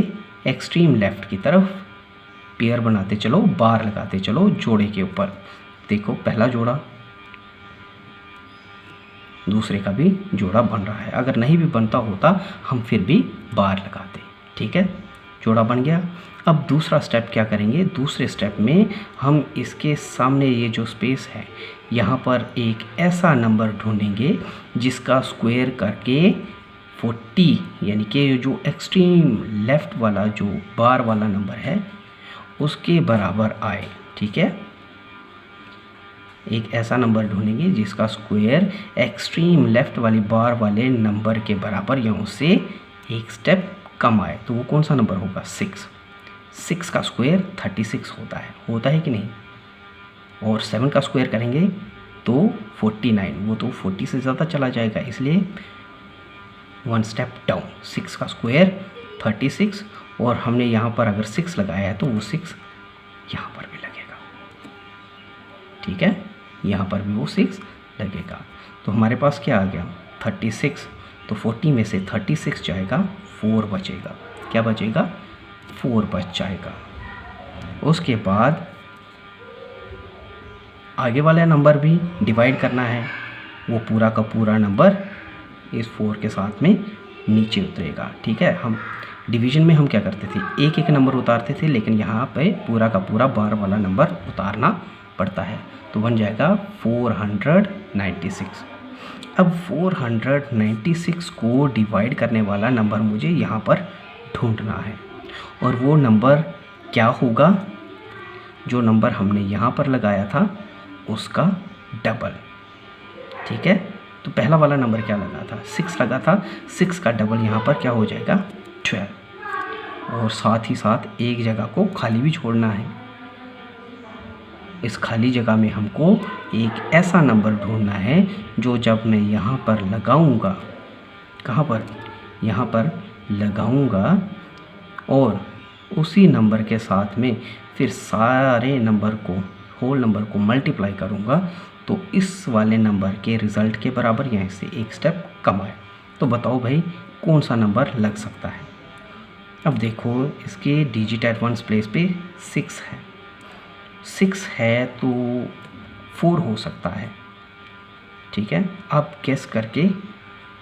एक्सट्रीम लेफ्ट की तरफ पेयर बनाते चलो, बार लगाते चलो जोड़े के ऊपर। देखो पहला जोड़ा, दूसरे का भी जोड़ा बन रहा है। अगर नहीं भी बनता होता हम फिर भी बार लगाते, ठीक है। जोड़ा बन गया। अब दूसरा स्टेप क्या करेंगे? दूसरे स्टेप में हम इसके सामने ये जो स्पेस है यहाँ पर एक ऐसा नंबर ढूंढेंगे जिसका स्क्वायर करके 40, यानी कि जो एक्सट्रीम लेफ्ट वाला जो बार वाला नंबर है उसके बराबर आए, ठीक है। एक ऐसा नंबर ढूंढेंगे जिसका स्क्वायर एक्सट्रीम लेफ्ट वाली बार वाले नंबर के बराबर या उससे एक स्टेप कम आए। तो वो कौन सा नंबर होगा? 6 का स्क्वायर 36 होता है कि नहीं? और 7 का स्क्वायर करेंगे तो 49, वो तो 40 से ज़्यादा चला जाएगा, इसलिए 1 स्टेप डाउन। 6 का स्क्वायर 36 और हमने यहाँ पर अगर 6 लगाया है तो वो 6 यहाँ पर भी लगेगा, ठीक है, यहाँ पर भी वो 6 लगेगा। तो हमारे पास क्या आ गया? 36। तो 40 में से 36 जाएगा, 4 बचेगा। क्या बचेगा? 4 बच जाएगा। उसके बाद आगे वाला नंबर भी डिवाइड करना है, वो पूरा का पूरा नंबर इस 4 के साथ में नीचे उतरेगा, ठीक है। हम डिवीजन में हम क्या करते थे? एक एक नंबर उतारते थे, लेकिन यहाँ पे पूरा का पूरा बार वाला नंबर उतारना पड़ता है। तो बन जाएगा 496। अब 496 को डिवाइड करने वाला नंबर मुझे यहाँ पर ढूंढना है, और वो नंबर क्या होगा? जो नंबर हमने यहाँ पर लगाया था उसका डबल, ठीक है। तो पहला वाला नंबर क्या लगा था? 6 लगा था। 6 का डबल यहाँ पर क्या हो जाएगा? 12। और साथ ही साथ एक जगह को खाली भी छोड़ना है। इस खाली जगह में हमको एक ऐसा नंबर ढूंढना है जो जब मैं यहाँ पर लगाऊंगा, कहाँ पर? यहाँ पर लगाऊंगा और उसी नंबर के साथ में फिर सारे नंबर को, होल नंबर को मल्टीप्लाई करूँगा तो इस वाले नंबर के रिज़ल्ट के बराबर यहाँ से एक स्टेप कम आए। तो बताओ भाई कौन सा नंबर लग सकता है। अब देखो इसके डिजिट एट वंस प्लेस पे 6 है, 6 है तो 4 हो सकता है। ठीक है, आप गेस करके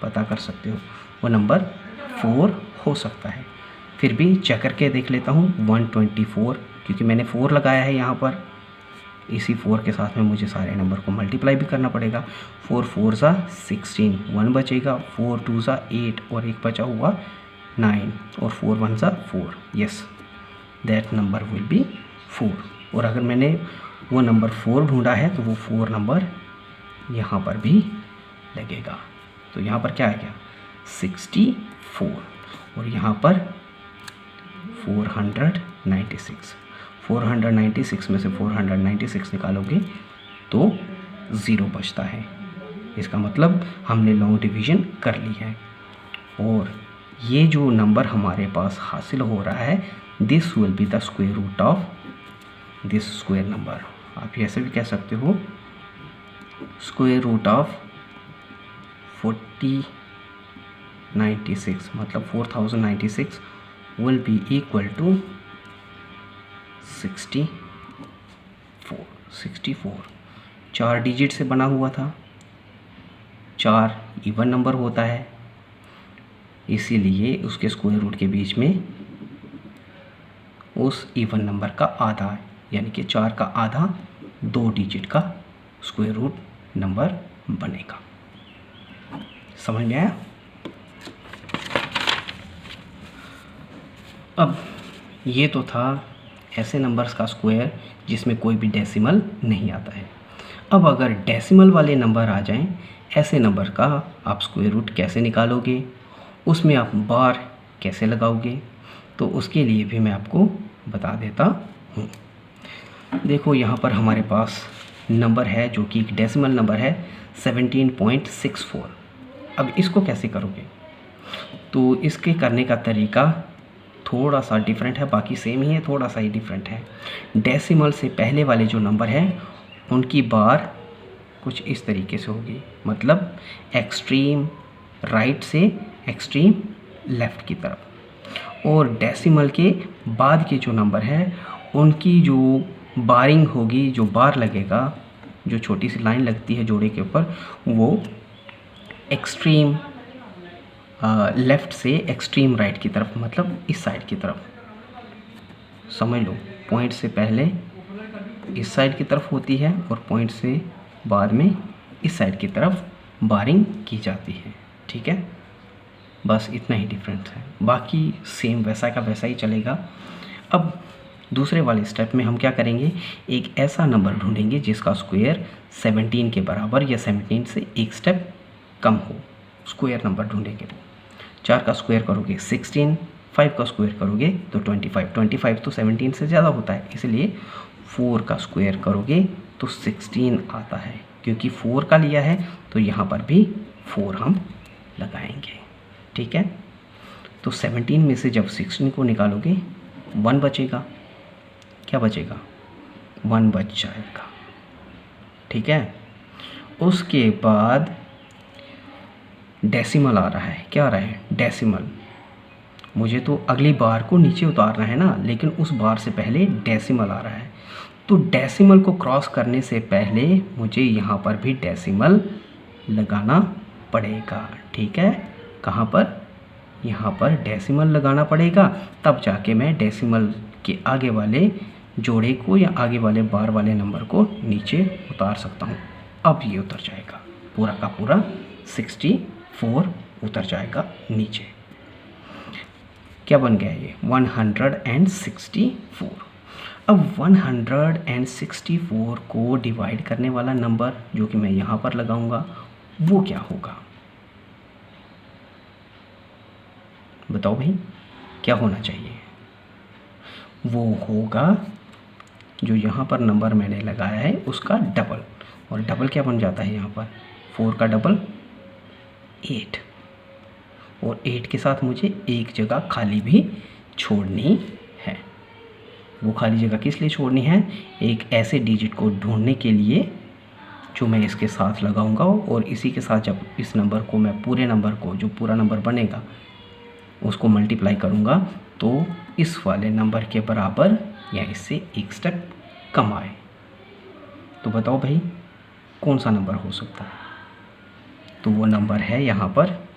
पता कर सकते हो, वो नंबर 4 हो सकता है। फिर भी चेक करके देख लेता हूँ 124, क्योंकि मैंने 4 लगाया है यहाँ पर। इसी 4 के साथ में मुझे सारे नंबर को मल्टीप्लाई भी करना पड़ेगा। 4 4 ज़ा 16, 1 बचेगा, 4 2 ज़ा 8 और एक बचा हुआ 9 और 4 1 ज़ा 4। Yes, that number will be 4। और अगर मैंने वो नंबर 4 ढूंढा है तो वो 4 नंबर यहाँ पर भी लगेगा। तो यहाँ पर क्या आ गया 64 और यहाँ पर 496। 496 में से 496 निकालोगे तो 0 बचता है। इसका मतलब हमने लॉन्ग डिवीज़न कर ली है। और ये जो नंबर हमारे पास हासिल हो रहा है, this will be the square root of this square number. आप ऐसे भी कह सकते हो स्क्वायर रूट ऑफ 4096, मतलब 4096 will be equal to 64। 4 digit से बना हुआ था, 4 इवन नंबर होता है, इसीलिए उसके स्क्वायर रूट के बीच में उस इवन नंबर का आधा, यानी कि 4 का आधा 2 डिजिट का स्क्वायर रूट नंबर बनेगा। समझ में आया? अब ये तो था ऐसे नंबर्स का स्क्वायर जिसमें कोई भी डेसिमल नहीं आता है। अब अगर डेसिमल वाले नंबर आ जाएं, ऐसे नंबर का आप स्क्वायर रूट कैसे निकालोगे, उसमें आप बार कैसे लगाओगे, तो उसके लिए भी मैं आपको बता देता हूँ। देखो यहाँ पर हमारे पास नंबर है जो कि एक डेसिमल नंबर है 17.64। अब इसको कैसे करोगे, तो इसके करने का तरीका थोड़ा सा डिफरेंट है, बाकी सेम ही है, थोड़ा सा ही डिफरेंट है। डेसिमल से पहले वाले जो नंबर हैं उनकी बार कुछ इस तरीके से होगी, मतलब एक्सट्रीम राइट से एक्सट्रीम लेफ़्ट की तरफ। और डेसिमल के बाद के जो नंबर हैं उनकी जो बारिंग होगी, जो बार लगेगा, जो छोटी सी लाइन लगती है जोड़े के ऊपर, वो एक्सट्रीम लेफ़्ट से एक्सट्रीम राइट की तरफ, मतलब इस साइड की तरफ। समझ लो, पॉइंट से पहले इस साइड की तरफ होती है और पॉइंट से बाद में इस साइड की तरफ बारिंग की जाती है। ठीक है, बस इतना ही डिफरेंस है, बाकी सेम वैसा का वैसा ही चलेगा। अब दूसरे वाले स्टेप में हम क्या करेंगे, एक ऐसा नंबर ढूंढेंगे जिसका स्क्वायर 17 के बराबर या 17 से एक स्टेप कम हो। स्क्वायर नंबर ढूंढेंगे, 4 का स्क्वायर करोगे 16, 5 का स्क्वायर करोगे तो 25 तो 17 से ज़्यादा होता है, इसलिए 4 का स्क्वायर करोगे तो 16 आता है। क्योंकि 4 का लिया है तो यहाँ पर भी 4 हम लगाएंगे। ठीक है, तो 17 में से जब 16 को निकालोगे 1 बचेगा। क्या बचेगा? 1 बच जाएगा। ठीक है, उसके बाद डेसिमल आ रहा है। क्या आ रहा है? डेसिमल। मुझे तो अगली बार को नीचे उतारना है ना, लेकिन उस बार से पहले डेसिमल आ रहा है। तो डेसिमल को क्रॉस करने से पहले मुझे यहाँ पर भी डेसिमल लगाना पड़ेगा। ठीक है, कहाँ पर? यहाँ पर डेसिमल लगाना पड़ेगा, तब जाके मैं डेसिमल के आगे वाले जोड़े को या आगे वाले बार वाले नंबर को नीचे उतार सकता हूँ। अब ये उतर जाएगा, पूरा का पूरा 64 उतर जाएगा नीचे। क्या बन गया ये? 164। अब 164 को डिवाइड करने वाला नंबर जो कि मैं यहाँ पर लगाऊंगा वो क्या होगा? बताओ भाई, क्या होना चाहिए? वो होगा जो यहाँ पर नंबर मैंने लगाया है उसका डबल। और डबल क्या बन जाता है यहाँ पर? 4 का डबल 8, और 8 के साथ मुझे एक जगह खाली भी छोड़नी है। वो खाली जगह किस लिए छोड़नी है, एक ऐसे डिजिट को ढूंढने के लिए जो मैं इसके साथ लगाऊंगा, और इसी के साथ जब इस नंबर को मैं पूरे नंबर को, जो पूरा नंबर बनेगा उसको मल्टीप्लाई करूंगा तो इस वाले नंबर के बराबर या इससे एक स्टेप कम आए। तो बताओ भाई कौन सा नंबर हो सकता है? तो वो नंबर है यहाँ पर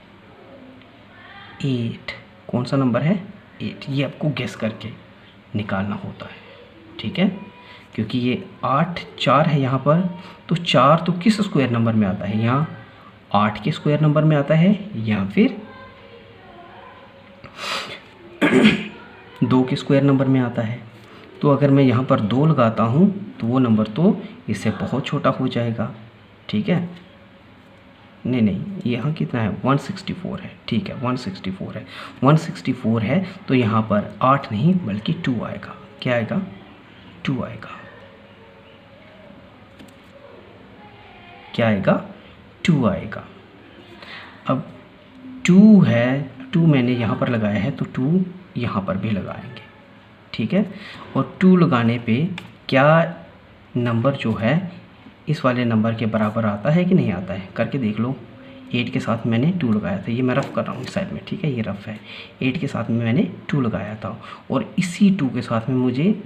8। कौन सा नंबर है? 8। ये आपको गेस करके निकालना होता है, ठीक है, क्योंकि ये 8 4 है यहाँ पर, तो 4 तो किस स्क्वायर नंबर में आता है? यहाँ 8 के स्क्वायर नंबर में आता है, या फिर 2 के स्क्वायर नंबर में आता है। तो अगर मैं यहाँ पर 2 लगाता हूँ तो वो नंबर तो इससे बहुत छोटा हो जाएगा, ठीक है। नहीं, यहाँ कितना है? 164 है, ठीक है, 164 है। 164 है तो यहाँ पर 8 नहीं बल्कि 2 आएगा। क्या आएगा? 2 आएगा। क्या आएगा? 2 आएगा। अब 2 है, 2 मैंने यहाँ पर लगाया है तो 2 यहाँ पर भी लगाएंगे, ठीक है। और 2 लगाने पे क्या नंबर जो है इस वाले नंबर के बराबर आता है कि नहीं आता है? करके देख लो। 8 के साथ मैंने 2 लगाया था, ये मैं रफ़ कर रहा हूँ इस साइड में, ठीक है, ये रफ़ है। 8 के साथ में मैंने 2 लगाया था, और इसी 2 के साथ में मुझे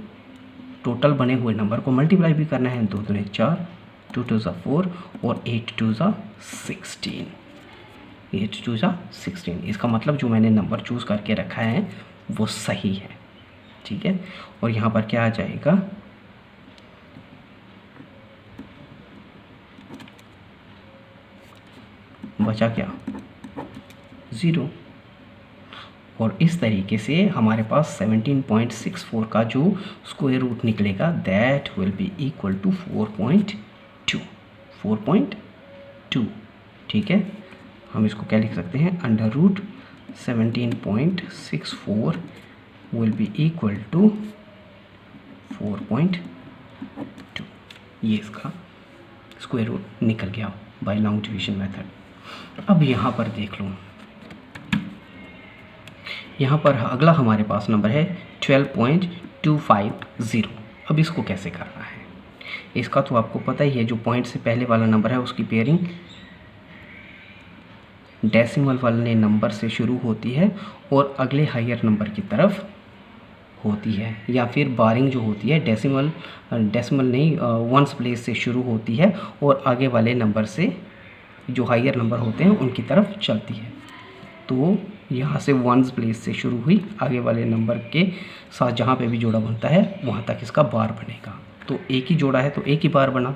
टोटल बने हुए नंबर को मल्टीप्लाई भी करना है। 2 दूनी 4, 2 2 4 और 8 2 16। 8 2 16। इसका मतलब जो मैंने नंबर चूज़ करके रखा है वो सही है, ठीक है। और यहाँ पर क्या आ जाएगा? बचा क्या? 0। और इस तरीके से हमारे पास 17.64 का जो स्क्वायर रूट निकलेगा that will be equal to 4.2, ठीक है। हम इसको क्या लिख सकते हैं? Under root 17.64 will be equal to 4.2। ये इसका स्क्वायर रूट निकल गया बाय लॉन्ग डिवीजन मेथड। अब यहाँ पर देख लो, यहाँ पर अगला हमारे पास नंबर है 12.250। अब इसको कैसे करना है? इसका तो आपको पता ही है, जो पॉइंट से पहले वाला नंबर है उसकी पेयरिंग डेसिमल वाले नंबर से शुरू होती है और अगले हायर नंबर की तरफ होती है, या फिर बारिंग जो होती है डेसिमल नहीं वंस प्लेस से शुरू होती है और आगे वाले नंबर से जो हायर नंबर होते हैं उनकी तरफ चलती है। तो यहाँ से वंस प्लेस से शुरू हुई, आगे वाले नंबर के साथ जहाँ पे भी जोड़ा बनता है वहाँ तक इसका बार बनेगा। तो एक ही जोड़ा है तो एक ही बार बना,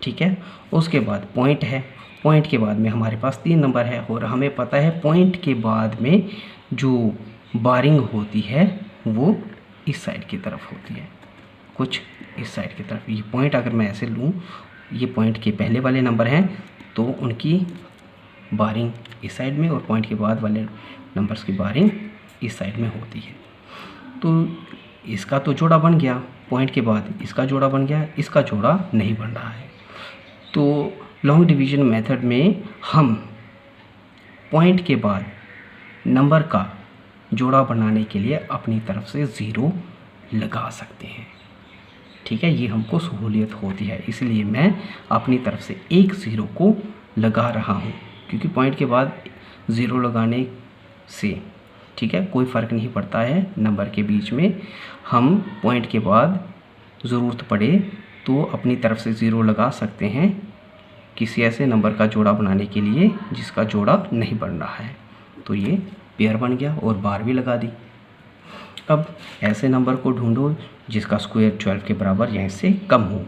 ठीक है। उसके बाद पॉइंट है, पॉइंट के बाद में हमारे पास 3 नंबर है, और हमें पता है पॉइंट के बाद में जो बारिंग होती है वो इस साइड की तरफ होती है, कुछ इस साइड की तरफ। ये पॉइंट अगर मैं ऐसे लूँ, ये पॉइंट के पहले वाले नंबर हैं तो उनकी बारिंग इस साइड में, और पॉइंट के बाद वाले नंबर्स की बारिंग इस साइड में होती है। तो इसका तो जोड़ा बन गया, पॉइंट के बाद इसका जोड़ा बन गया, इसका जोड़ा नहीं बन रहा है। तो लॉन्ग डिवीजन मेथड में हम पॉइंट के बाद नंबर का जोड़ा बनाने के लिए अपनी तरफ से 0 लगा सकते हैं, ठीक है। ये हमको सहूलियत होती है, इसलिए मैं अपनी तरफ से एक 0 को लगा रहा हूँ, क्योंकि पॉइंट के बाद 0 लगाने से, ठीक है, कोई फ़र्क नहीं पड़ता है नंबर के बीच में। हम पॉइंट के बाद ज़रूरत पड़े तो अपनी तरफ से 0 लगा सकते हैं किसी ऐसे नंबर का जोड़ा बनाने के लिए जिसका जोड़ा नहीं बन रहा है। तो ये पेयर बन गया और बार भी लगा दी। अब ऐसे नंबर को ढूंढो जिसका स्क्वायर 12 के बराबर या इससे कम हो।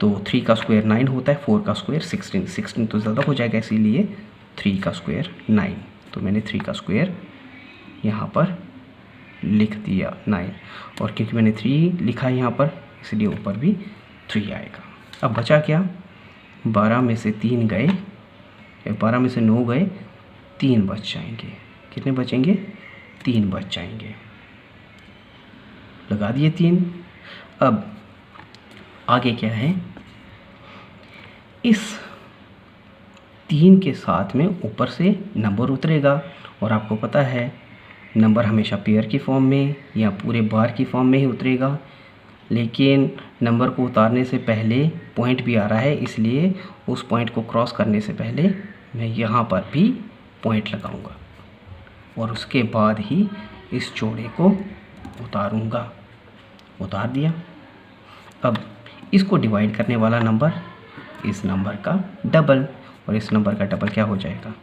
तो 3 का स्क्वायर 9 होता है, 4 का स्क्वायर 16 तो ज़्यादा हो जाएगा, इसीलिए 3 का स्क्वायर 9। तो मैंने 3 का स्क्वायर यहाँ पर लिख दिया 9, और क्योंकि मैंने 3 लिखा है यहाँ पर इसलिए ऊपर भी 3 आएगा। अब बचा क्या? 12 में से 3 गए, 12 में से 9 गए, 3 बच जाएंगे। कितने बचेंगे? 3 बच जाएंगे। लगा दिए 3। अब आगे क्या है? इस 3 के साथ में ऊपर से नंबर उतरेगा, और आपको पता है नंबर हमेशा पेयर की फॉर्म में या पूरे बार की फॉर्म में ही उतरेगा, लेकिन नंबर को उतारने से पहले पॉइंट भी आ रहा है, इसलिए उस पॉइंट को क्रॉस करने से पहले मैं यहाँ पर भी पॉइंट लगाऊंगा और उसके बाद ही इस जोड़े को उतारूंगा। उतार दिया। अब इसको डिवाइड करने वाला नंबर इस नंबर का डबल, और इस नंबर का डबल क्या हो जाएगा?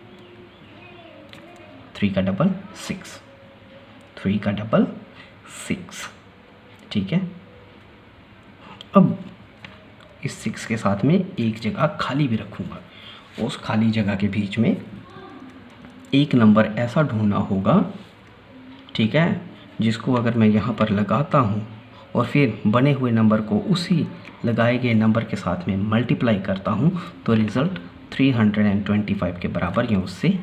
3 का डबल 6, 3 का डबल 6। ठीक है। अब इस 6 के साथ में एक जगह खाली भी रखूँगा। उस खाली जगह के बीच में एक नंबर ऐसा ढूंढना होगा, ठीक है, जिसको अगर मैं यहाँ पर लगाता हूँ और फिर बने हुए नंबर को उसी लगाए गए नंबर के साथ में मल्टीप्लाई करता हूँ तो रिज़ल्ट 325 के बराबर या उससे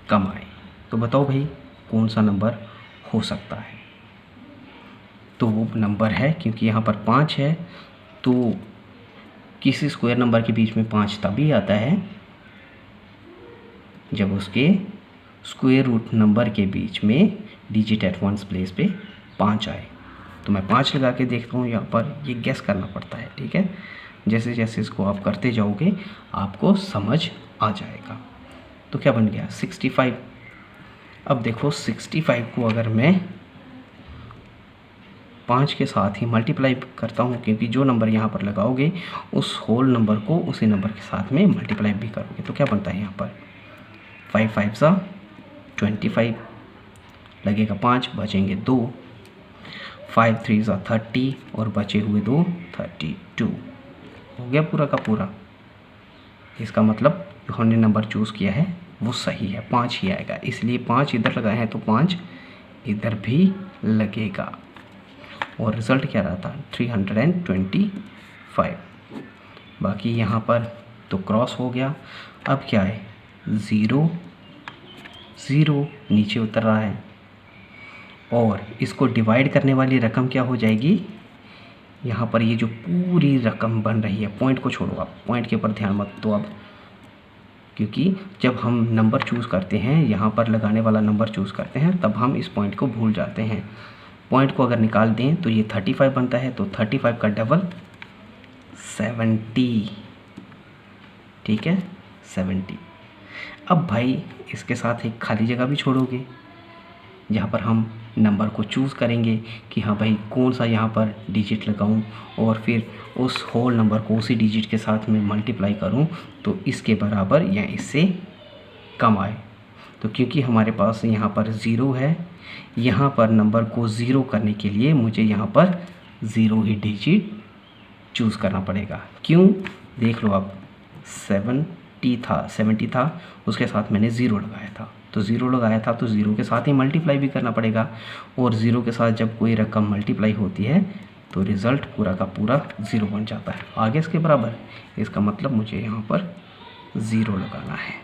कम आए। तो बताओ भाई कौन सा नंबर हो सकता है? तो वो नंबर है, क्योंकि यहाँ पर 5 है तो किसी स्क्वायर नंबर के बीच में 5 तभी आता है जब उसके स्क्वायर रूट नंबर के बीच में डिजिट एट वंस प्लेस पे 5 आए। तो मैं 5 लगा के देखता हूँ, यहाँ पर ये गेस करना पड़ता है। ठीक है, जैसे जैसे इसको आप करते जाओगे आपको समझ आ जाएगा। तो क्या बन गया? 65। अब देखो 65 को अगर मैं 5 के साथ ही मल्टीप्लाई करता हूँ, क्योंकि जो नंबर यहाँ पर लगाओगे उस होल नंबर को उसी नंबर के साथ में मल्टीप्लाई भी करोगे, तो क्या बनता है यहाँ पर? 5 5 25 लगेगा 5, बचेंगे 2, 5 3 30 और बचे हुए 2 32। हो गया पूरा का पूरा। इसका मतलब जो हमने नंबर चूज़ किया है वो सही है, 5 ही आएगा, इसलिए 5 इधर लगाए हैं तो 5 इधर भी लगेगा। और रिज़ल्ट क्या रहा था? 325। बाकी यहाँ पर तो क्रॉस हो गया। अब क्या है? 0 0 नीचे उतर रहा है, और इसको डिवाइड करने वाली रकम क्या हो जाएगी? यहाँ पर ये जो पूरी रकम बन रही है, पॉइंट को छोड़ो, आप पॉइंट के ऊपर ध्यान मत दो अब, क्योंकि जब हम नंबर चूज़ करते हैं, यहाँ पर लगाने वाला नंबर चूज़ करते हैं, तब हम इस पॉइंट को भूल जाते हैं। पॉइंट को अगर निकाल दें तो ये 35 बनता है, तो 35 का डबल 70। ठीक है, 70। अब भाई इसके साथ एक खाली जगह भी छोड़ोगे जहाँ पर हम नंबर को चूज़ करेंगे कि हाँ भाई कौन सा यहाँ पर डिजिट लगाऊं और फिर उस होल नंबर को उसी डिजिट के साथ में मल्टीप्लाई करूं तो इसके बराबर या इससे कम आए। तो क्योंकि हमारे पास यहाँ पर 0 है, यहाँ पर नंबर को 0 करने के लिए मुझे यहाँ पर 0 ही डिजिट चूज़ करना पड़ेगा। क्यों? देख लो आप, 70 था, उसके साथ मैंने 0 लगाया था, तो 0 लगाया था तो 0 के साथ ही मल्टीप्लाई भी करना पड़ेगा, और 0 के साथ जब कोई रकम मल्टीप्लाई होती है तो रिज़ल्ट पूरा का पूरा 0 बन जाता है, आगे इसके बराबर। इसका मतलब मुझे यहाँ पर 0 लगाना है,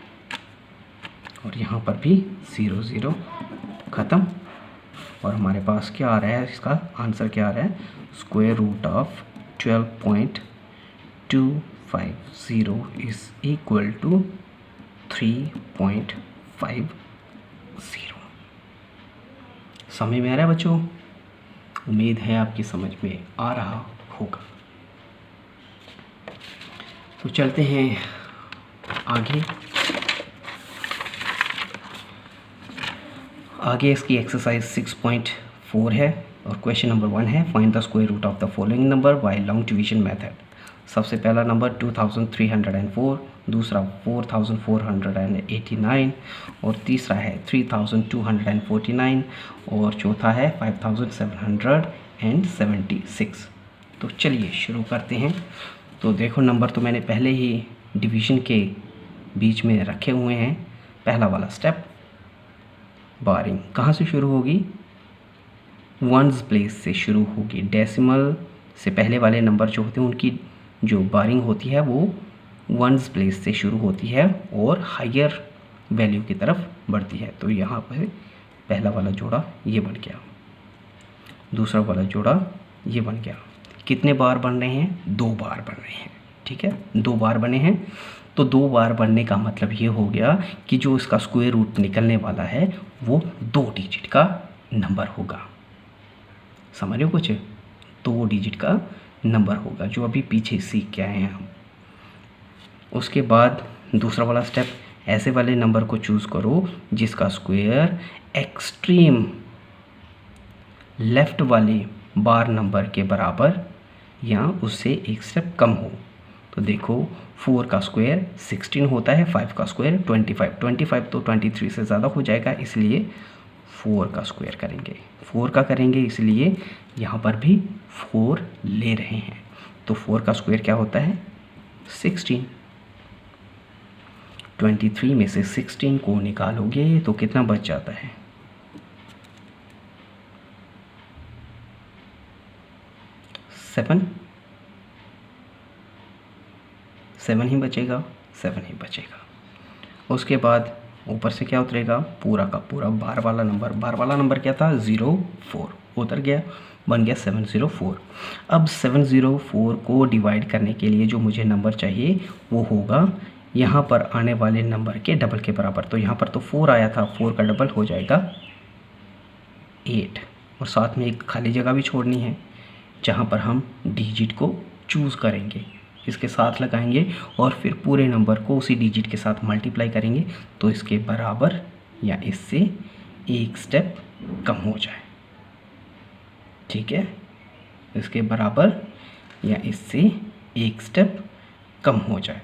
और यहाँ पर भी 0 0 ख़त्म। और हमारे पास क्या आ रहा है? इसका आंसर क्या आ रहा है? Square root of 12.250 is equal to 3.50। समझ में आ रहा है बच्चों? उम्मीद है आपकी समझ में आ रहा होगा। तो चलते हैं आगे इसकी एक्सरसाइज 6.4 है, और क्वेश्चन नंबर 1 है, find the square root of the following number by long division method. सबसे पहला नंबर 2304, दूसरा 4489, और तीसरा है 3249, और चौथा है 5776। तो चलिए शुरू करते हैं। तो देखो नंबर तो मैंने पहले ही डिवीजन के बीच में रखे हुए हैं। पहला वाला स्टेप, बारिंग कहाँ से शुरू होगी? वंस प्लेस से शुरू होगी। डेसिमल से पहले वाले नंबर जो होते हैं उनकी जो बारिंग होती है वो वंस प्लेस से शुरू होती है और हायर वैल्यू की तरफ बढ़ती है। तो यहाँ पर पहला वाला जोड़ा ये बन गया, दूसरा वाला जोड़ा ये बन गया। कितने बार बन रहे हैं? 2 बार बन रहे हैं। ठीक है, 2 बार बने हैं। तो 2 बार बढ़ने का मतलब ये हो गया कि जो इसका स्क्वायर रूट निकलने वाला है वो 2 डिजिट का नंबर होगा। समझ रहे हो कुछ? 2 डिजिट का नंबर होगा, जो अभी पीछे सीख के आए हैं हम। उसके बाद दूसरा वाला स्टेप, ऐसे वाले नंबर को चूज़ करो जिसका स्क्वायर एक्सट्रीम लेफ़्ट वाले बार नंबर के बराबर या उससे एक स्टेप कम हो। तो देखो 4 का स्क्वायर 16 होता है, 5 का स्क्वायर 25 तो 23 से ज़्यादा हो जाएगा, इसलिए 4 का स्क्वायर करेंगे। 4 का करेंगे इसलिए यहाँ पर भी 4 ले रहे हैं, तो 4 का स्क्वायर क्या होता है 16। 23 में से 16 को निकालोगे तो कितना बच जाता है 7 ही बचेगा, 7 ही बचेगा। उसके बाद ऊपर से क्या उतरेगा, पूरा का पूरा बार वाला नंबर क्या था 04, उतर गया, बन गया 704। अब 704 को डिवाइड करने के लिए जो मुझे नंबर चाहिए वो होगा यहाँ पर आने वाले नंबर के डबल के बराबर। तो यहाँ पर तो 4 आया था, 4 का डबल हो जाएगा 8, और साथ में एक खाली जगह भी छोड़नी है जहाँ पर हम डिजिट को चूज़ करेंगे, इसके साथ लगाएंगे और फिर पूरे नंबर को उसी डिजिट के साथ मल्टीप्लाई करेंगे तो इसके बराबर या इससे एक स्टेप कम हो जाए। ठीक है, इसके बराबर या इससे एक स्टेप कम हो जाए।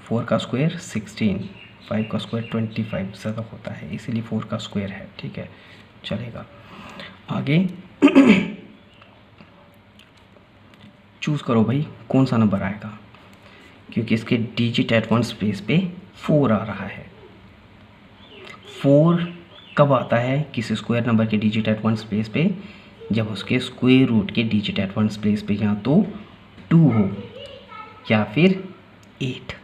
4 का स्क्वायर 16, 5 का स्क्वायर 25 ज़्यादा होता है, इसीलिए 4 का स्क्वायर है। ठीक है, चलेगा आगे। चूज़ करो भाई कौन सा नंबर आएगा, क्योंकि इसके डिजिट एट वन स्पेस पे 4 आ रहा है। 4 कब आता है किसी स्क्वायर नंबर के डिजिट एट वन स्पेस पे, जब उसके स्क्वायर रूट के डिजिट एट वन स्पेस पे या तो 2 हो या फिर 8।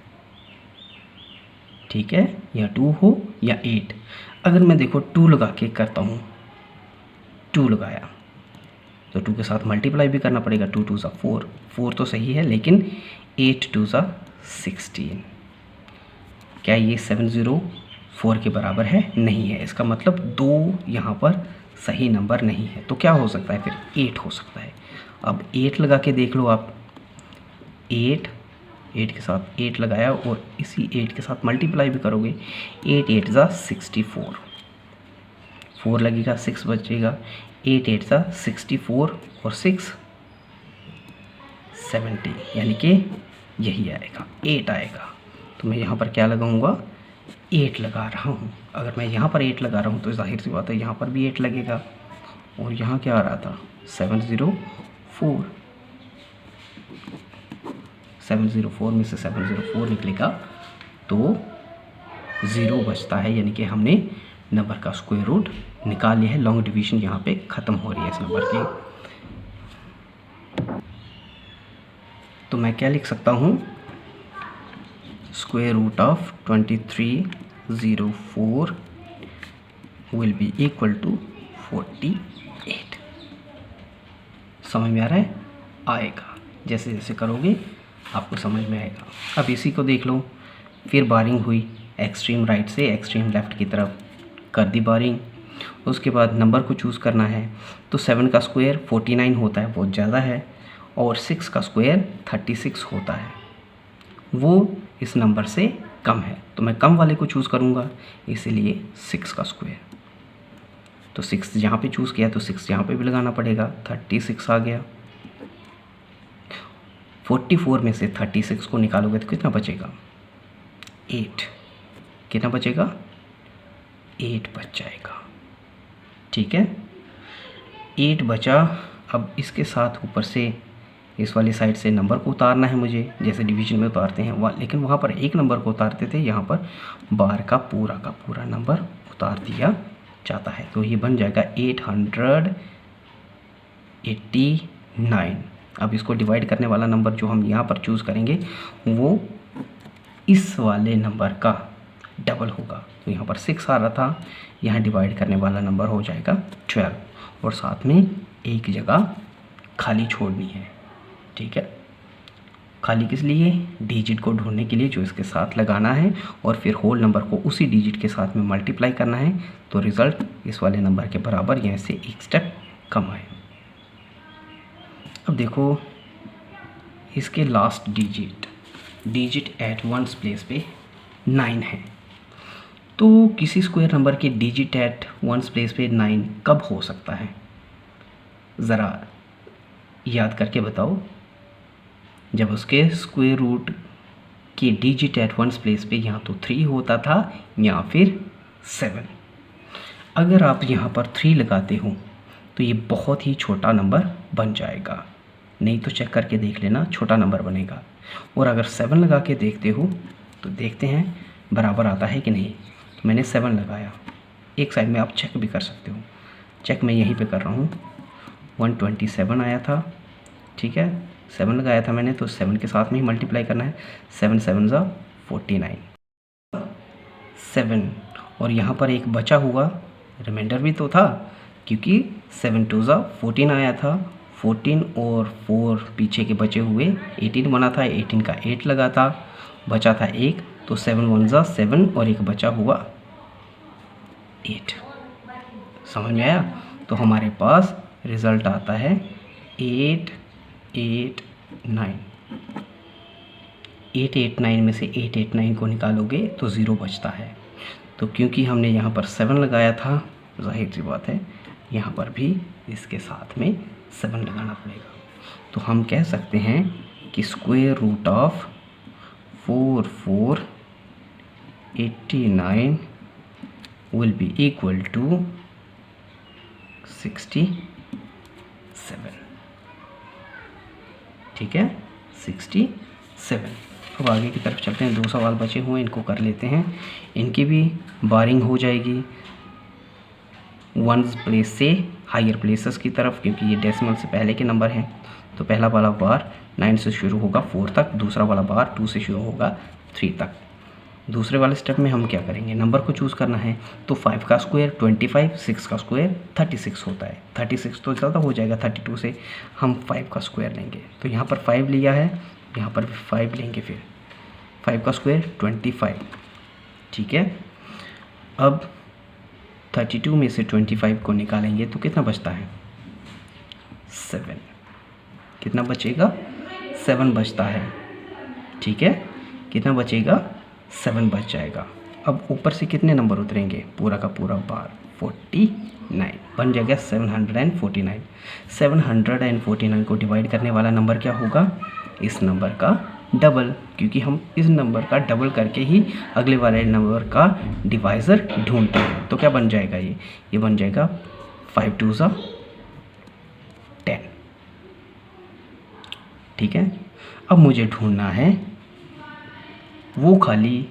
ठीक है, या 2 हो या 8। अगर मैं देखो 2 लगा के करता हूँ, 2 लगाया तो 2 के साथ मल्टीप्लाई भी करना पड़ेगा, 2 2 ज़ा 4, 4 तो सही है, लेकिन 8 2 ज़ा 16। क्या ये 704 के बराबर है? नहीं है। इसका मतलब 2 यहाँ पर सही नंबर नहीं है। तो क्या हो सकता है फिर? 8 हो सकता है। अब 8 लगा के देख लो आप, 8 के साथ 8 लगाया और इसी 8 के साथ मल्टीप्लाई भी करोगे, 8 8 ज़ा 64, 4 लगेगा 6 बचेगा, 8 8 ज़ा 64 और 6 70, यानी कि यही आएगा 8 आएगा। तो मैं यहाँ पर क्या लगाऊंगा 8 लगा रहा हूँ। अगर मैं यहाँ पर 8 लगा रहा हूँ तो जाहिर सी बात है यहाँ पर भी 8 लगेगा, और यहाँ क्या आ रहा था 704, 704 में से 704 निकलेगा तो 0 बचता है, यानी कि हमने नंबर का स्क्वायर रूट निकाल लिया है। लॉन्ग डिवीजन यहाँ पे ख़त्म हो रही है इस नंबर की। तो मैं क्या लिख सकता हूँ, square root of 2304 will be equal to 48। समझ में आ रहा है? आएगा, जैसे जैसे करोगे आपको समझ में आएगा। अब इसी को देख लो, फिर बारिंग हुई एक्सट्रीम राइट से एक्सट्रीम लेफ़्ट की तरफ, कर दी बारिंग। उसके बाद नंबर को चूज़ करना है, तो 7 का स्क्वायर 49 होता है, बहुत ज़्यादा है, और 6 का स्क्वायर 36 होता है, वो इस नंबर से कम है। तो मैं कम वाले को चूज़ करूँगा, इसीलिए 6 का स्क्वायर। तो 6 यहाँ पे चूज़ किया तो 6 यहाँ पे भी लगाना पड़ेगा, 36 आ गया। 44 में से 36 को निकालोगे तो कितना बचेगा 8, कितना बचेगा 8 बच जाएगा। ठीक है, 8 बचा। अब इसके साथ ऊपर से इस वाली साइड से नंबर को उतारना है मुझे, जैसे डिवीजन में उतारते हैं लेकिन वहाँ पर एक नंबर को उतारते थे, यहाँ पर बार का पूरा नंबर उतार दिया जाता है। तो ये बन जाएगा 889। अब इसको डिवाइड करने वाला नंबर जो हम यहाँ पर चूज़ करेंगे वो इस वाले नंबर का डबल होगा। तो यहाँ पर 6 आ रहा था, यहाँ डिवाइड करने वाला नंबर हो जाएगा 12, और साथ में एक जगह खाली छोड़नी है। ठीक है, खाली किस लिए? डिजिट को ढूंढने के लिए जो इसके साथ लगाना है और फिर होल नंबर को उसी डिजिट के साथ में मल्टीप्लाई करना है, तो रिज़ल्ट इस वाले नंबर के बराबर यहाँ से एक स्टेप कम आए। अब देखो इसके last digit at ones place पे 9 है, तो किसी स्क्वायर नंबर के डिजिट एट वंस प्लेस पे 9 कब हो सकता है? ज़रा याद करके बताओ। जब उसके स्क्वायर रूट के डिजिट एट वंस प्लेस पे यहाँ तो 3 होता था या फिर 7। अगर आप यहाँ पर 3 लगाते हो तो ये बहुत ही छोटा नंबर बन जाएगा, नहीं तो चेक करके देख लेना, छोटा नंबर बनेगा। और अगर 7 लगा के देखते हो तो देखते हैं बराबर आता है कि नहीं। तो मैंने 7 लगाया, एक साइड में आप चेक भी कर सकते हो, चेक मैं यहीं पे कर रहा हूँ। 127 आया था, ठीक है, 7 लगाया था मैंने, तो 7 के साथ में ही मल्टीप्लाई करना है। 7 7 ज़ा 49, 7 और यहाँ पर एक बचा हुआ रिमाइंडर भी तो था, क्योंकि 7 2 ज़ा 14 आया था। 14 और 4 पीछे के बचे हुए 18 बना था, 18 का 8 लगा था, बचा था 1, तो 7 1 ज़ा 7 और एक बचा हुआ 8। समझ में आया? तो हमारे पास रिज़ल्ट आता है 8 8 9। 8 8 9 में से 8 8 9 को निकालोगे तो 0 बचता है। तो क्योंकि हमने यहाँ पर 7 लगाया था, जाहिर सी बात है यहाँ पर भी इसके साथ में 7 लगाना पड़ेगा। तो हम कह सकते हैं कि square root of 4 4 89 will be equal to 67। ठीक है, 67। अब आगे की तरफ चलते हैं। 2 सवाल बचे हुए, इनको कर लेते हैं। इनकी भी बारिंग हो जाएगी वंस प्लेस से हायर प्लेसेस की तरफ, क्योंकि ये डेसिमल से पहले के नंबर हैं। तो पहला वाला बार 9 से शुरू होगा 4 तक, दूसरा वाला बार 2 से शुरू होगा 3 तक। दूसरे वाले स्टेप में हम क्या करेंगे? नंबर को चूज़ करना है। तो 5 का स्क्वायर 25, 6 का स्क्वायर 36 होता है। 36 तो ज़्यादा हो जाएगा 32 से, हम 5 का स्क्वायर लेंगे। तो यहाँ पर 5 लिया है, यहाँ पर भी 5 लेंगे। फिर 5 का स्क्वायर 25, ठीक है। अब 32 में से 25 को निकालेंगे तो कितना बचता है? 7। कितना बचेगा? 7 बचता है, ठीक है। कितना बचेगा? 7 बच जाएगा। अब ऊपर से कितने नंबर उतरेंगे? पूरा का पूरा बार 49 बन जाएगा 749। 749 को डिवाइड करने वाला नंबर क्या होगा? इस नंबर का डबल, क्योंकि हम इस नंबर का डबल करके ही अगले वाले नंबर का डिवाइज़र ढूंढते हैं। तो क्या बन जाएगा? ये बन जाएगा 5 2 ज़ा 10, ठीक है। अब मुझे ढूंढना है वो खाली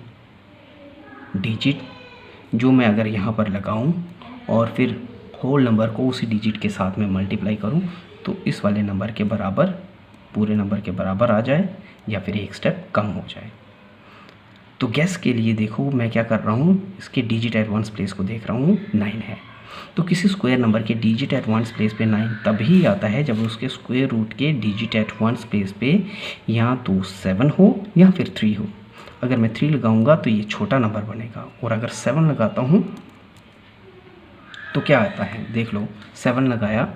डिजिट जो मैं अगर यहाँ पर लगाऊं और फिर होल नंबर को उसी डिजिट के साथ में मल्टीप्लाई करूं तो इस वाले नंबर के बराबर, पूरे नंबर के बराबर आ जाए या फिर एक स्टेप कम हो जाए। तो गैस के लिए देखो मैं क्या कर रहा हूँ, इसके डिजिट एट वंस प्लेस को देख रहा हूँ, 9 है। तो किसी स्क्वायर नंबर के डिजिट एट वंस प्लेस पे 9 तभी आता है जब उसके स्क्वायर रूट के डिजिट एट वंस प्लेस पे या तो 7 हो या फिर 3 हो। अगर मैं 3 लगाऊंगा तो ये छोटा नंबर बनेगा, और अगर 7 लगाता हूँ तो क्या आता है? देख लो, 7 लगाया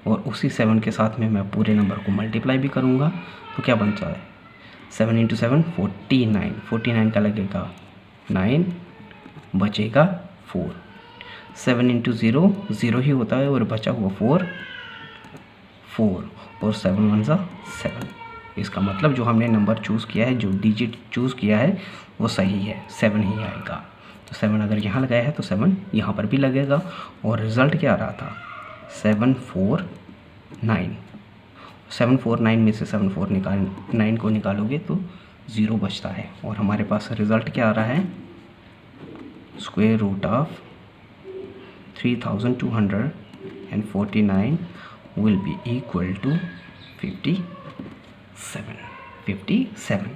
और उसी 7 के साथ में मैं पूरे नंबर को मल्टीप्लाई भी करूँगा तो क्या बनता है? 7 × 7 49, 49 का लगेगा 9, बचेगा 4। 7 × 0 0 ही होता है और बचा हुआ 4 और 7 1 ज़ा 7। इसका मतलब जो हमने नंबर चूज़ किया है, जो डिजिट चूज़ किया है वो सही है, 7 ही आएगा। तो 7 अगर यहाँ लगाया है तो 7 यहाँ पर भी लगेगा। और रिज़ल्ट क्या आ रहा था? 749। 749 में से 9 को निकालोगे तो 0 बचता है, और हमारे पास रिज़ल्ट क्या आ रहा है? Square root of 3249 will be equal to 57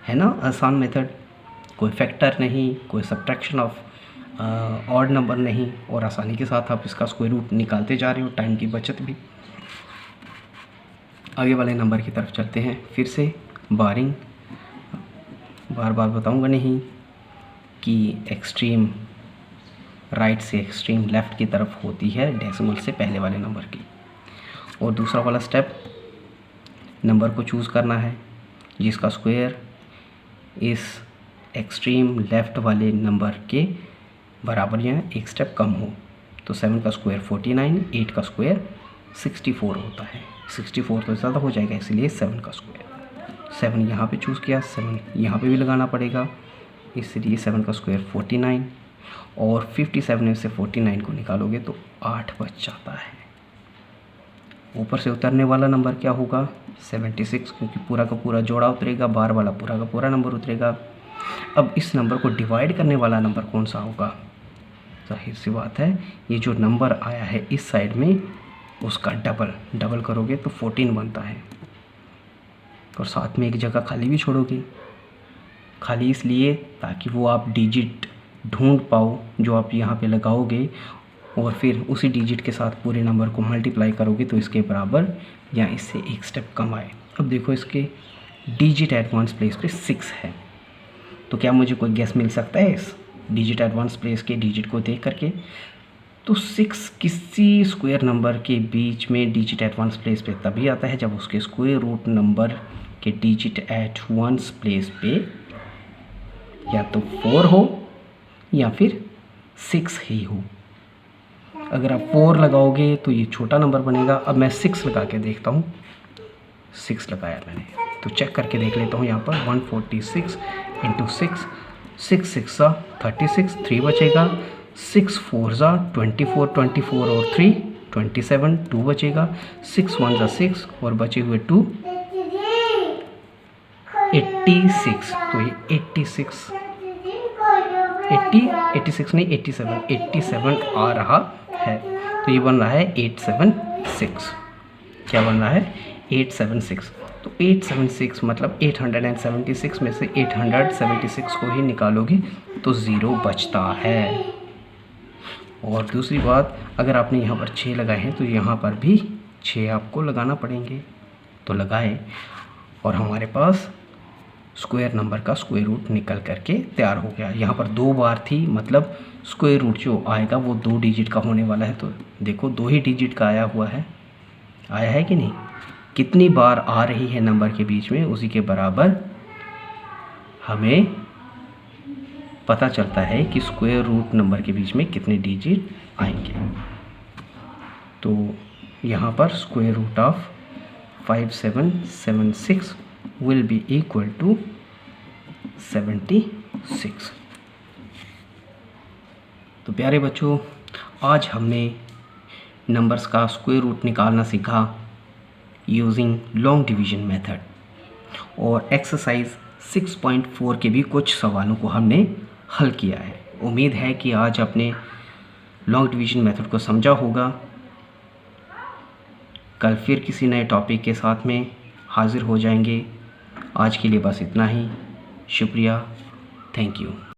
है ना। आसान मेथड, कोई फैक्टर नहीं, कोई सब्ट्रैक्शन ऑफ ऑड नंबर नहीं, और आसानी के साथ आप इसका स्क्वायर रूट निकालते जा रहे हो, टाइम की बचत भी। आगे वाले नंबर की तरफ चलते हैं। फिर से बारिंग, बार बार बताऊंगा नहीं कि एक्सट्रीम राइट से एक्सट्रीम लेफ़्ट की तरफ होती है डेसिमल से पहले वाले नंबर की। और दूसरा वाला स्टेप, नंबर को चूज़ करना है जिसका स्क्वायर इस एक्सट्रीम लेफ़्ट वाले नंबर के बराबर या एक स्टेप कम हो। तो 7 का स्क्वायर 49, 8 का स्क्वायर 64 होता है। 64 तो ज़्यादा हो जाएगा, इसलिए 7 का स्क्वायर। 7 यहाँ पे चूज़ किया, 7 यहाँ पे भी लगाना पड़ेगा, इसलिए 7 का स्क्वायर 49 और 57 में से 49 को निकालोगे तो 8 बच जाता है। ऊपर से उतरने वाला नंबर क्या होगा? 76, क्योंकि पूरा का पूरा जोड़ा उतरेगा, बार वाला पूरा का पूरा नंबर उतरेगा। अब इस नंबर को डिवाइड करने वाला नंबर कौन सा होगा? जाहिर सी बात है, ये जो नंबर आया है इस साइड में उसका डबल करोगे तो 14 बनता है। और साथ में एक जगह खाली भी छोड़ोगे, खाली इसलिए ताकि वो आप डिजिट ढूंढ पाओ जो आप यहाँ पे लगाओगे, और फिर उसी डिजिट के साथ पूरे नंबर को मल्टीप्लाई करोगे तो इसके बराबर या इससे एक स्टेप कम आए। अब देखो इसके डिजिट एडवांस प्लेस पे 6 है, तो क्या मुझे कोई गेस मिल सकता है इस डिजिट एडवांस प्लेस के डिजिट को देख करके? तो 6 किसी स्क्वायर नंबर के बीच में डिजिट एडवांस प्लेस पे तभी आता है जब उसके स्क्वायर रूट नंबर के डिजिट एडवांस प्लेस पे या तो 4 हो या फिर 6 ही हो। अगर आप 4 लगाओगे तो ये छोटा नंबर बनेगा। अब मैं 6 लगा के देखता हूँ, 6 लगाया मैंने, तो चेक करके देख लेता हूँ। यहाँ पर 146 इंटू 6, 6 6 36, 3 बचेगा, 6 4 24, 24 और 3 27, 2 बचेगा, 6 1 6 और बचे हुए 2 86। तो ये 86 नहीं 87 आ रहा है। तो ये बन रहा है 876। क्या बन रहा है? 876। तो 876 मतलब 876 में से 876 को ही निकालोगे तो 0 बचता है। और दूसरी बात, अगर आपने यहाँ पर 6 लगाए हैं तो यहाँ पर भी 6 आपको लगाना पड़ेंगे। तो लगाए और हमारे पास स्क्वायर नंबर का स्क्वायर रूट निकल करके तैयार हो गया। यहाँ पर 2 बार थी, मतलब स्क्वायर रूट जो आएगा वो 2 डिजिट का होने वाला है। तो देखो 2 ही डिजिट का आया हुआ है, आया है कि नहीं? कितनी बार आ रही है नंबर के बीच में, उसी के बराबर हमें पता चलता है कि स्क्वायर रूट नंबर के बीच में कितने डिजिट आएंगे। तो यहाँ पर square root of 5776 will be equal to 76। तो प्यारे बच्चों, आज हमने नंबर्स का स्क्वायर रूट निकालना सीखा यूजिंग लॉन्ग डिवीजन मेथड, और एक्सरसाइज 6.4 के भी कुछ सवालों को हमने हल किया है। उम्मीद है कि आज आपने लॉन्ग डिवीजन मेथड को समझा होगा। कल फिर किसी नए टॉपिक के साथ में हाजिर हो जाएंगे। आज के लिए बस इतना ही। शुक्रिया, थैंक यू।